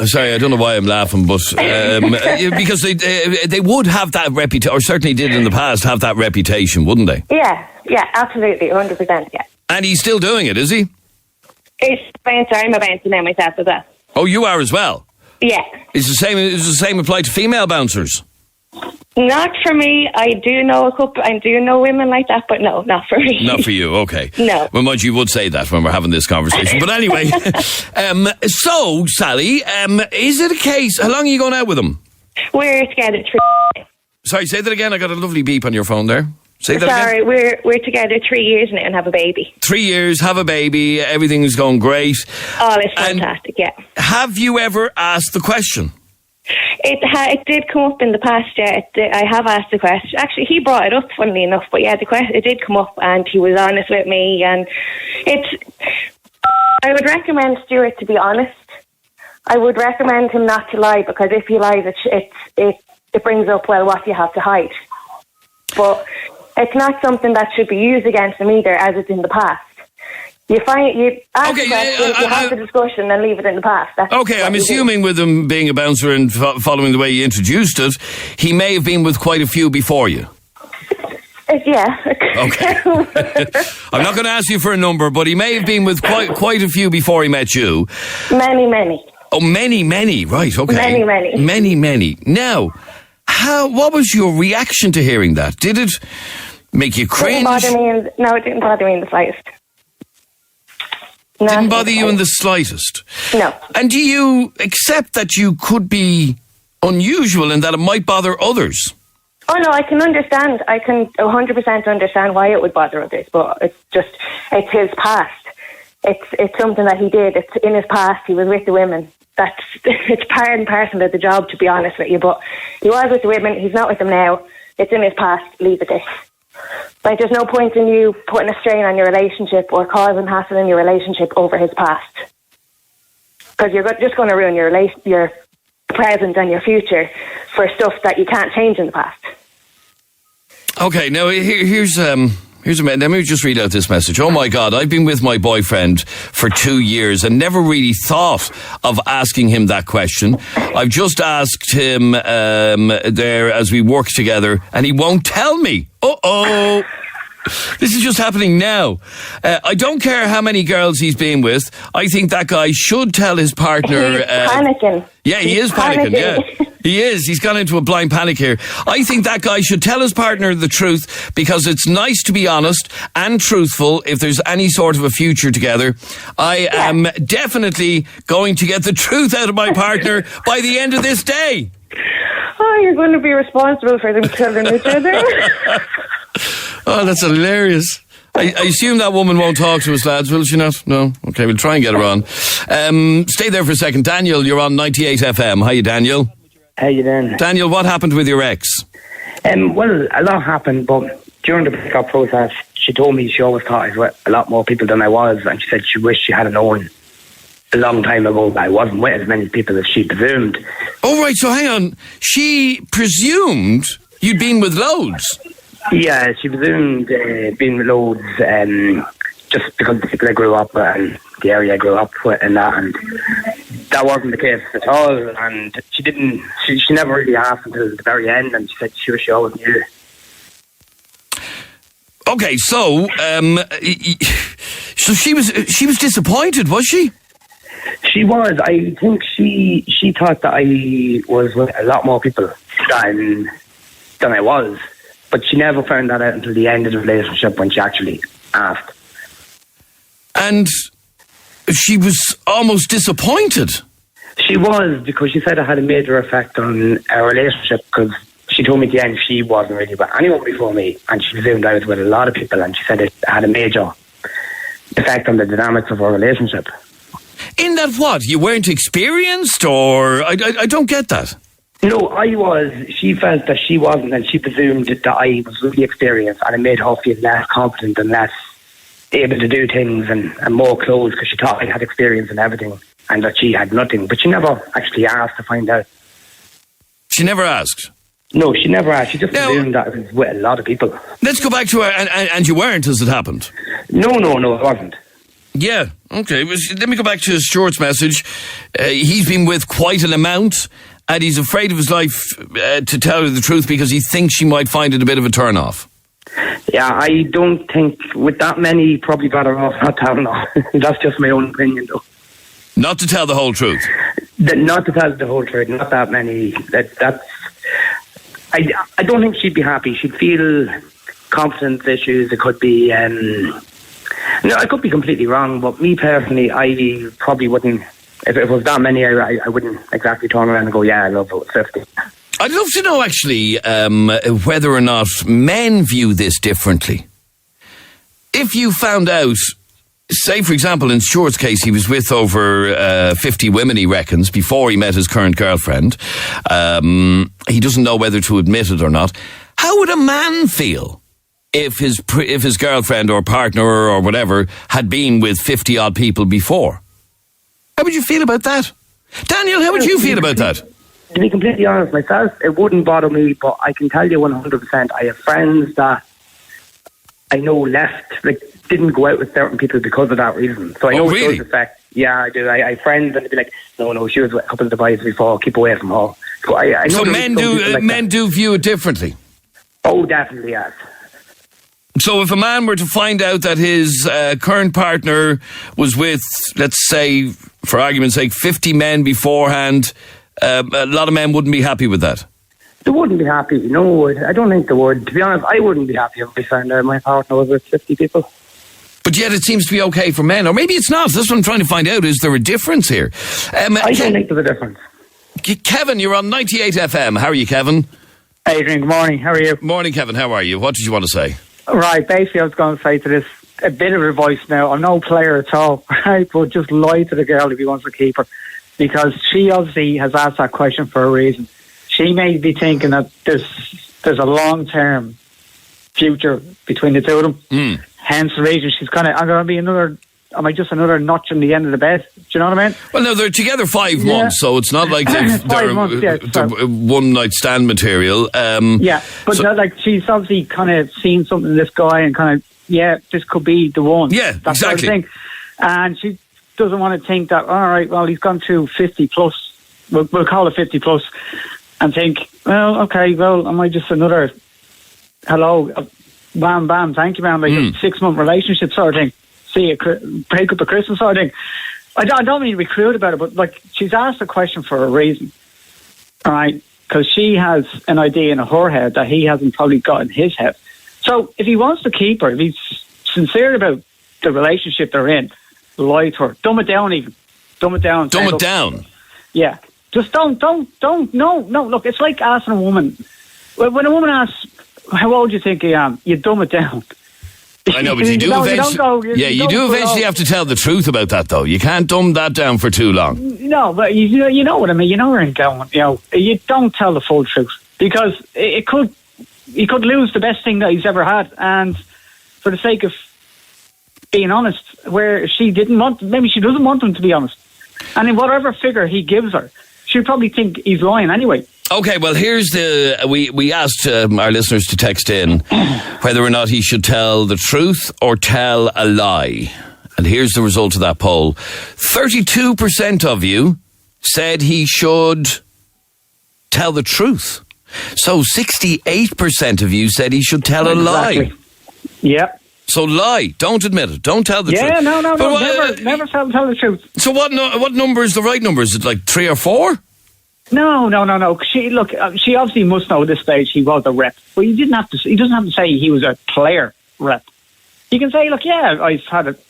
Sorry, I don't know why I'm laughing, but because they would have that reputation, or certainly did in the past have that reputation, wouldn't they? Yeah, absolutely, 100%, yeah. And he's still doing it, is he? It's a bouncer. I'm a bouncer now myself as well. Oh, you are as well? Yeah. Is the same apply to female bouncers? Not for me. I do know a couple. I do know women like that, but no, not for me. Not for you. Okay. No. Well, mind you would say that when we're having this conversation. But anyway, so Sally, is it a case? How long are you going out with him? We're together 3 years. Sorry, say that again. I got a lovely beep on your phone there. Say that Sorry, again. we're together 3 years now and have a baby. 3 years, have a baby. Everything's going great. Oh, it's fantastic. Yeah. Have you ever asked the question? It did come up in the past, yeah. I have asked the question. Actually, he brought it up, funnily enough. But yeah, it did come up, and he was honest with me. And I would recommend Stuart to be honest. I would recommend him not to lie, because if he lies, it brings up, well, what do you have to hide? But it's not something that should be used against him either, as it's in the past. You ask the question, you have the discussion, and leave it in the past. That's I'm assuming with him being a bouncer and following the way you introduced it, he may have been with quite a few before you. Yeah. Okay. I'm not going to ask you for a number, but he may have been with quite a few before he met you. Many. Oh, many. Right, okay. Many. Now, what was your reaction to hearing that? Did it make you cringe? No, it didn't bother me in the slightest. Didn't bother you in the slightest? No. And do you accept that you could be unusual and that it might bother others? Oh, no, I can understand. I can 100% understand why it would bother others, but it's his past. It's something that he did. It's in his past. He was with the women. It's part and parcel of the job, to be honest with you, but he was with the women. He's not with them now. It's in his past. Leave it there. Like, there's no point in you putting a strain on your relationship or causing hassle in your relationship over his past, because you're just going to ruin your present and your future for stuff that you can't change in the past. Okay, now here's let me just read out this message. Oh my God, I've been with my boyfriend for 2 years and never really thought of asking him that question. I've just asked him there as we work together, and he won't tell me. Uh-oh. This is just happening now. I don't care how many girls he's been with. I think that guy should tell his partner. He's panicking. Yeah, he is panicking. Yeah, he is. He's gone into a blind panic here. I think that guy should tell his partner the truth, because it's nice to be honest and truthful if there's any sort of a future together. I am definitely going to get the truth out of my partner by the end of this day. Oh, you're going to be responsible for them killing each other. Oh, that's hilarious. I assume that woman won't talk to us, lads, will she not? No? Okay, we'll try and get her on. Stay there for a second. Daniel, you're on 98 FM. Hiya, Daniel. How you doing? Daniel, what happened with your ex? Well, a lot happened, but during the breakup process, she told me she always thought I was with a lot more people than I was, and she said she wished she had known a long time ago that I wasn't with as many people as she presumed. Oh, right, so hang on. She presumed you'd been with loads? Yeah, she presumed being with loads just because of the people I grew up with and the area I grew up with and that wasn't the case at all. And she never really asked until the very end, and she said she always knew. Okay, so she was disappointed, was she? She was. I think she thought that I was with a lot more people than I was. But she never found that out until the end of the relationship when she actually asked. And she was almost disappointed. She was, because she said it had a major effect on our relationship, because she told me at the end she wasn't really with anyone before me, and she presumed I was with a lot of people, and she said it had a major effect on the dynamics of our relationship. In that what? You weren't experienced, or... I don't get that. No, I was. She felt that she wasn't, and she presumed that I was really experienced, and it made her feel less confident and less able to do things and more clothes, because she thought I had experience in everything and that she had nothing. But she never actually asked to find out. She never asked? No, she never asked. She just assumed that it was with a lot of people. Let's go back to her, and you weren't as it happened. No, I wasn't. Yeah, okay. Let me go back to Stuart's message. He's been with quite an amount, and he's afraid of his life to tell her the truth because he thinks she might find it a bit of a turn-off. Yeah, I don't think with that many, probably better off not telling her. That's just my own opinion, though. Not to tell the whole truth? Not to tell the whole truth, not that many. That's... I don't think she'd be happy. She'd feel confidence issues. It could be... no, I could be completely wrong, but me personally, I probably wouldn't... If it was that many, I wouldn't exactly turn around and go, yeah, I love it, 50. I'd love to know, actually, whether or not men view this differently. If you found out... Say, for example, in Stuart's case, he was with over 50 women, he reckons, before he met his current girlfriend. He doesn't know whether to admit it or not. How would a man feel if his girlfriend or partner or whatever had been with 50-odd people before? How would you feel about that? Daniel, how would you feel about that? To be completely honest myself, it wouldn't bother me, but I can tell you 100%, I have friends that I know left, didn't go out with certain people because of that reason. So I know it does affect. Yeah, I do. I have friends and they'd be like, no, she was with a couple of the boys before, keep away from her. So I know. So men do view it differently? Oh, definitely, yes. So if a man were to find out that his current partner was with, let's say, for argument's sake, 50 men beforehand, a lot of men wouldn't be happy with that? They wouldn't be happy. No, I don't think they would. To be honest, I wouldn't be happy if I found out my partner was with 50 people. But yet it seems to be okay for men. Or maybe it's not. That's what I'm trying to find out. Is there a difference here? I don't think there's a difference. Kevin, you're on 98 FM. How are you, Kevin? Adrian, good morning. How are you? Morning, Kevin. How are you? What did you want to say? Right, basically I was going to say to this, a bit of advice now. I'm no player at all, right? But just lie to the girl if he wants to keep her. Because she obviously has asked that question for a reason. She may be thinking that there's a long-term future between the two of them. Hence the reason she's kind of, am I just another notch on the end of the bed? Do you know what I mean? Well, no, they're together 5 months, so it's not like they're one-night stand material. But she's obviously kind of seen something in this guy and kind of, this could be the one. Yeah, that exactly. Sort of thing. And she doesn't want to think that, all right, well, he's gone through 50 plus, we'll call it 50 plus, and think, well, okay, well, am I just another hello, bam, bam, thank you, man, like a 6-month relationship sort of thing. See you, break up at Christmas sort of thing. I don't mean to be crude about it, but she's asked a question for a reason, all right? Because she has an idea in her head that he hasn't probably got in his head. So if he wants to keep her, if he's sincere about the relationship they're in, lie to her, dumb it down even, dumb it down. Dumb it down. Yeah, just don't. No. Look, it's like asking a woman. When a woman asks, "How old do you think I am?" You dumb it down. I know, but you do eventually. You do eventually have to tell the truth about that, though. You can't dumb that down for too long. No, but you know what I mean. You know where I'm going. You don't tell the full truth because he could lose the best thing that he's ever had, and for the sake of being honest, where she didn't want, maybe she doesn't want him to be honest, and in whatever figure he gives her, she'll probably think he's lying anyway. Okay, well, here's we asked our listeners to text in whether or not he should tell the truth or tell a lie. And here's the result of that poll. 32% of you said he should tell the truth. So 68% of you said he should tell a lie. Yeah. So lie. Don't admit it. Don't tell the truth. Yeah, no. Never tell the truth. So what number is the right number? Is it like 3 or 4? No. She obviously must know at this stage he was a rep, but he doesn't have to say he was a player rep. He can say, look, yeah,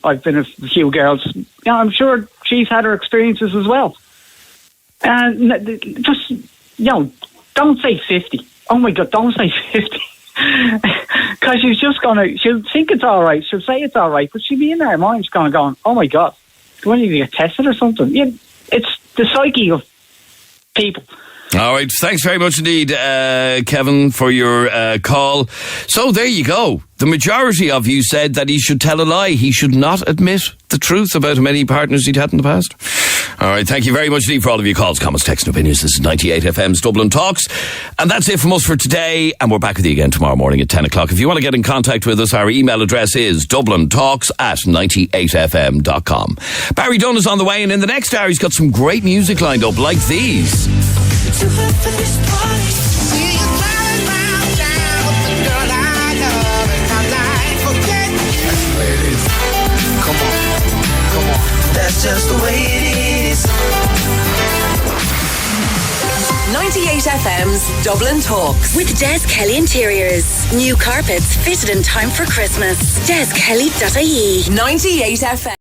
I've been a few girls. I'm sure she's had her experiences as well. And just, don't say 50. Oh my God, don't say 50. Because she'll think it's all right. She'll say it's all right, but she'll be in her mind, she's going, oh my God, do I need to get tested or something? Yeah, it's the psyche of people. All right, thanks very much indeed, Kevin, for your call. So there you go. The majority of you said that he should tell a lie. He should not admit the truth about how many partners he'd had in the past. All right, thank you very much indeed for all of your calls, comments, texts and opinions. This is 98 FM's Dublin Talks. And that's it from us for today. And we're back with you again tomorrow morning at 10 o'clock. If you want to get in contact with us, our email address is dublintalks@98fm.com. Barry Dunn is on the way, and in the next hour he's got some great music lined up like these. That's just the way it is. 98 FM's Dublin Talks. With Des Kelly Interiors. New carpets fitted in time for Christmas. DesKelly.ie. 98 FM.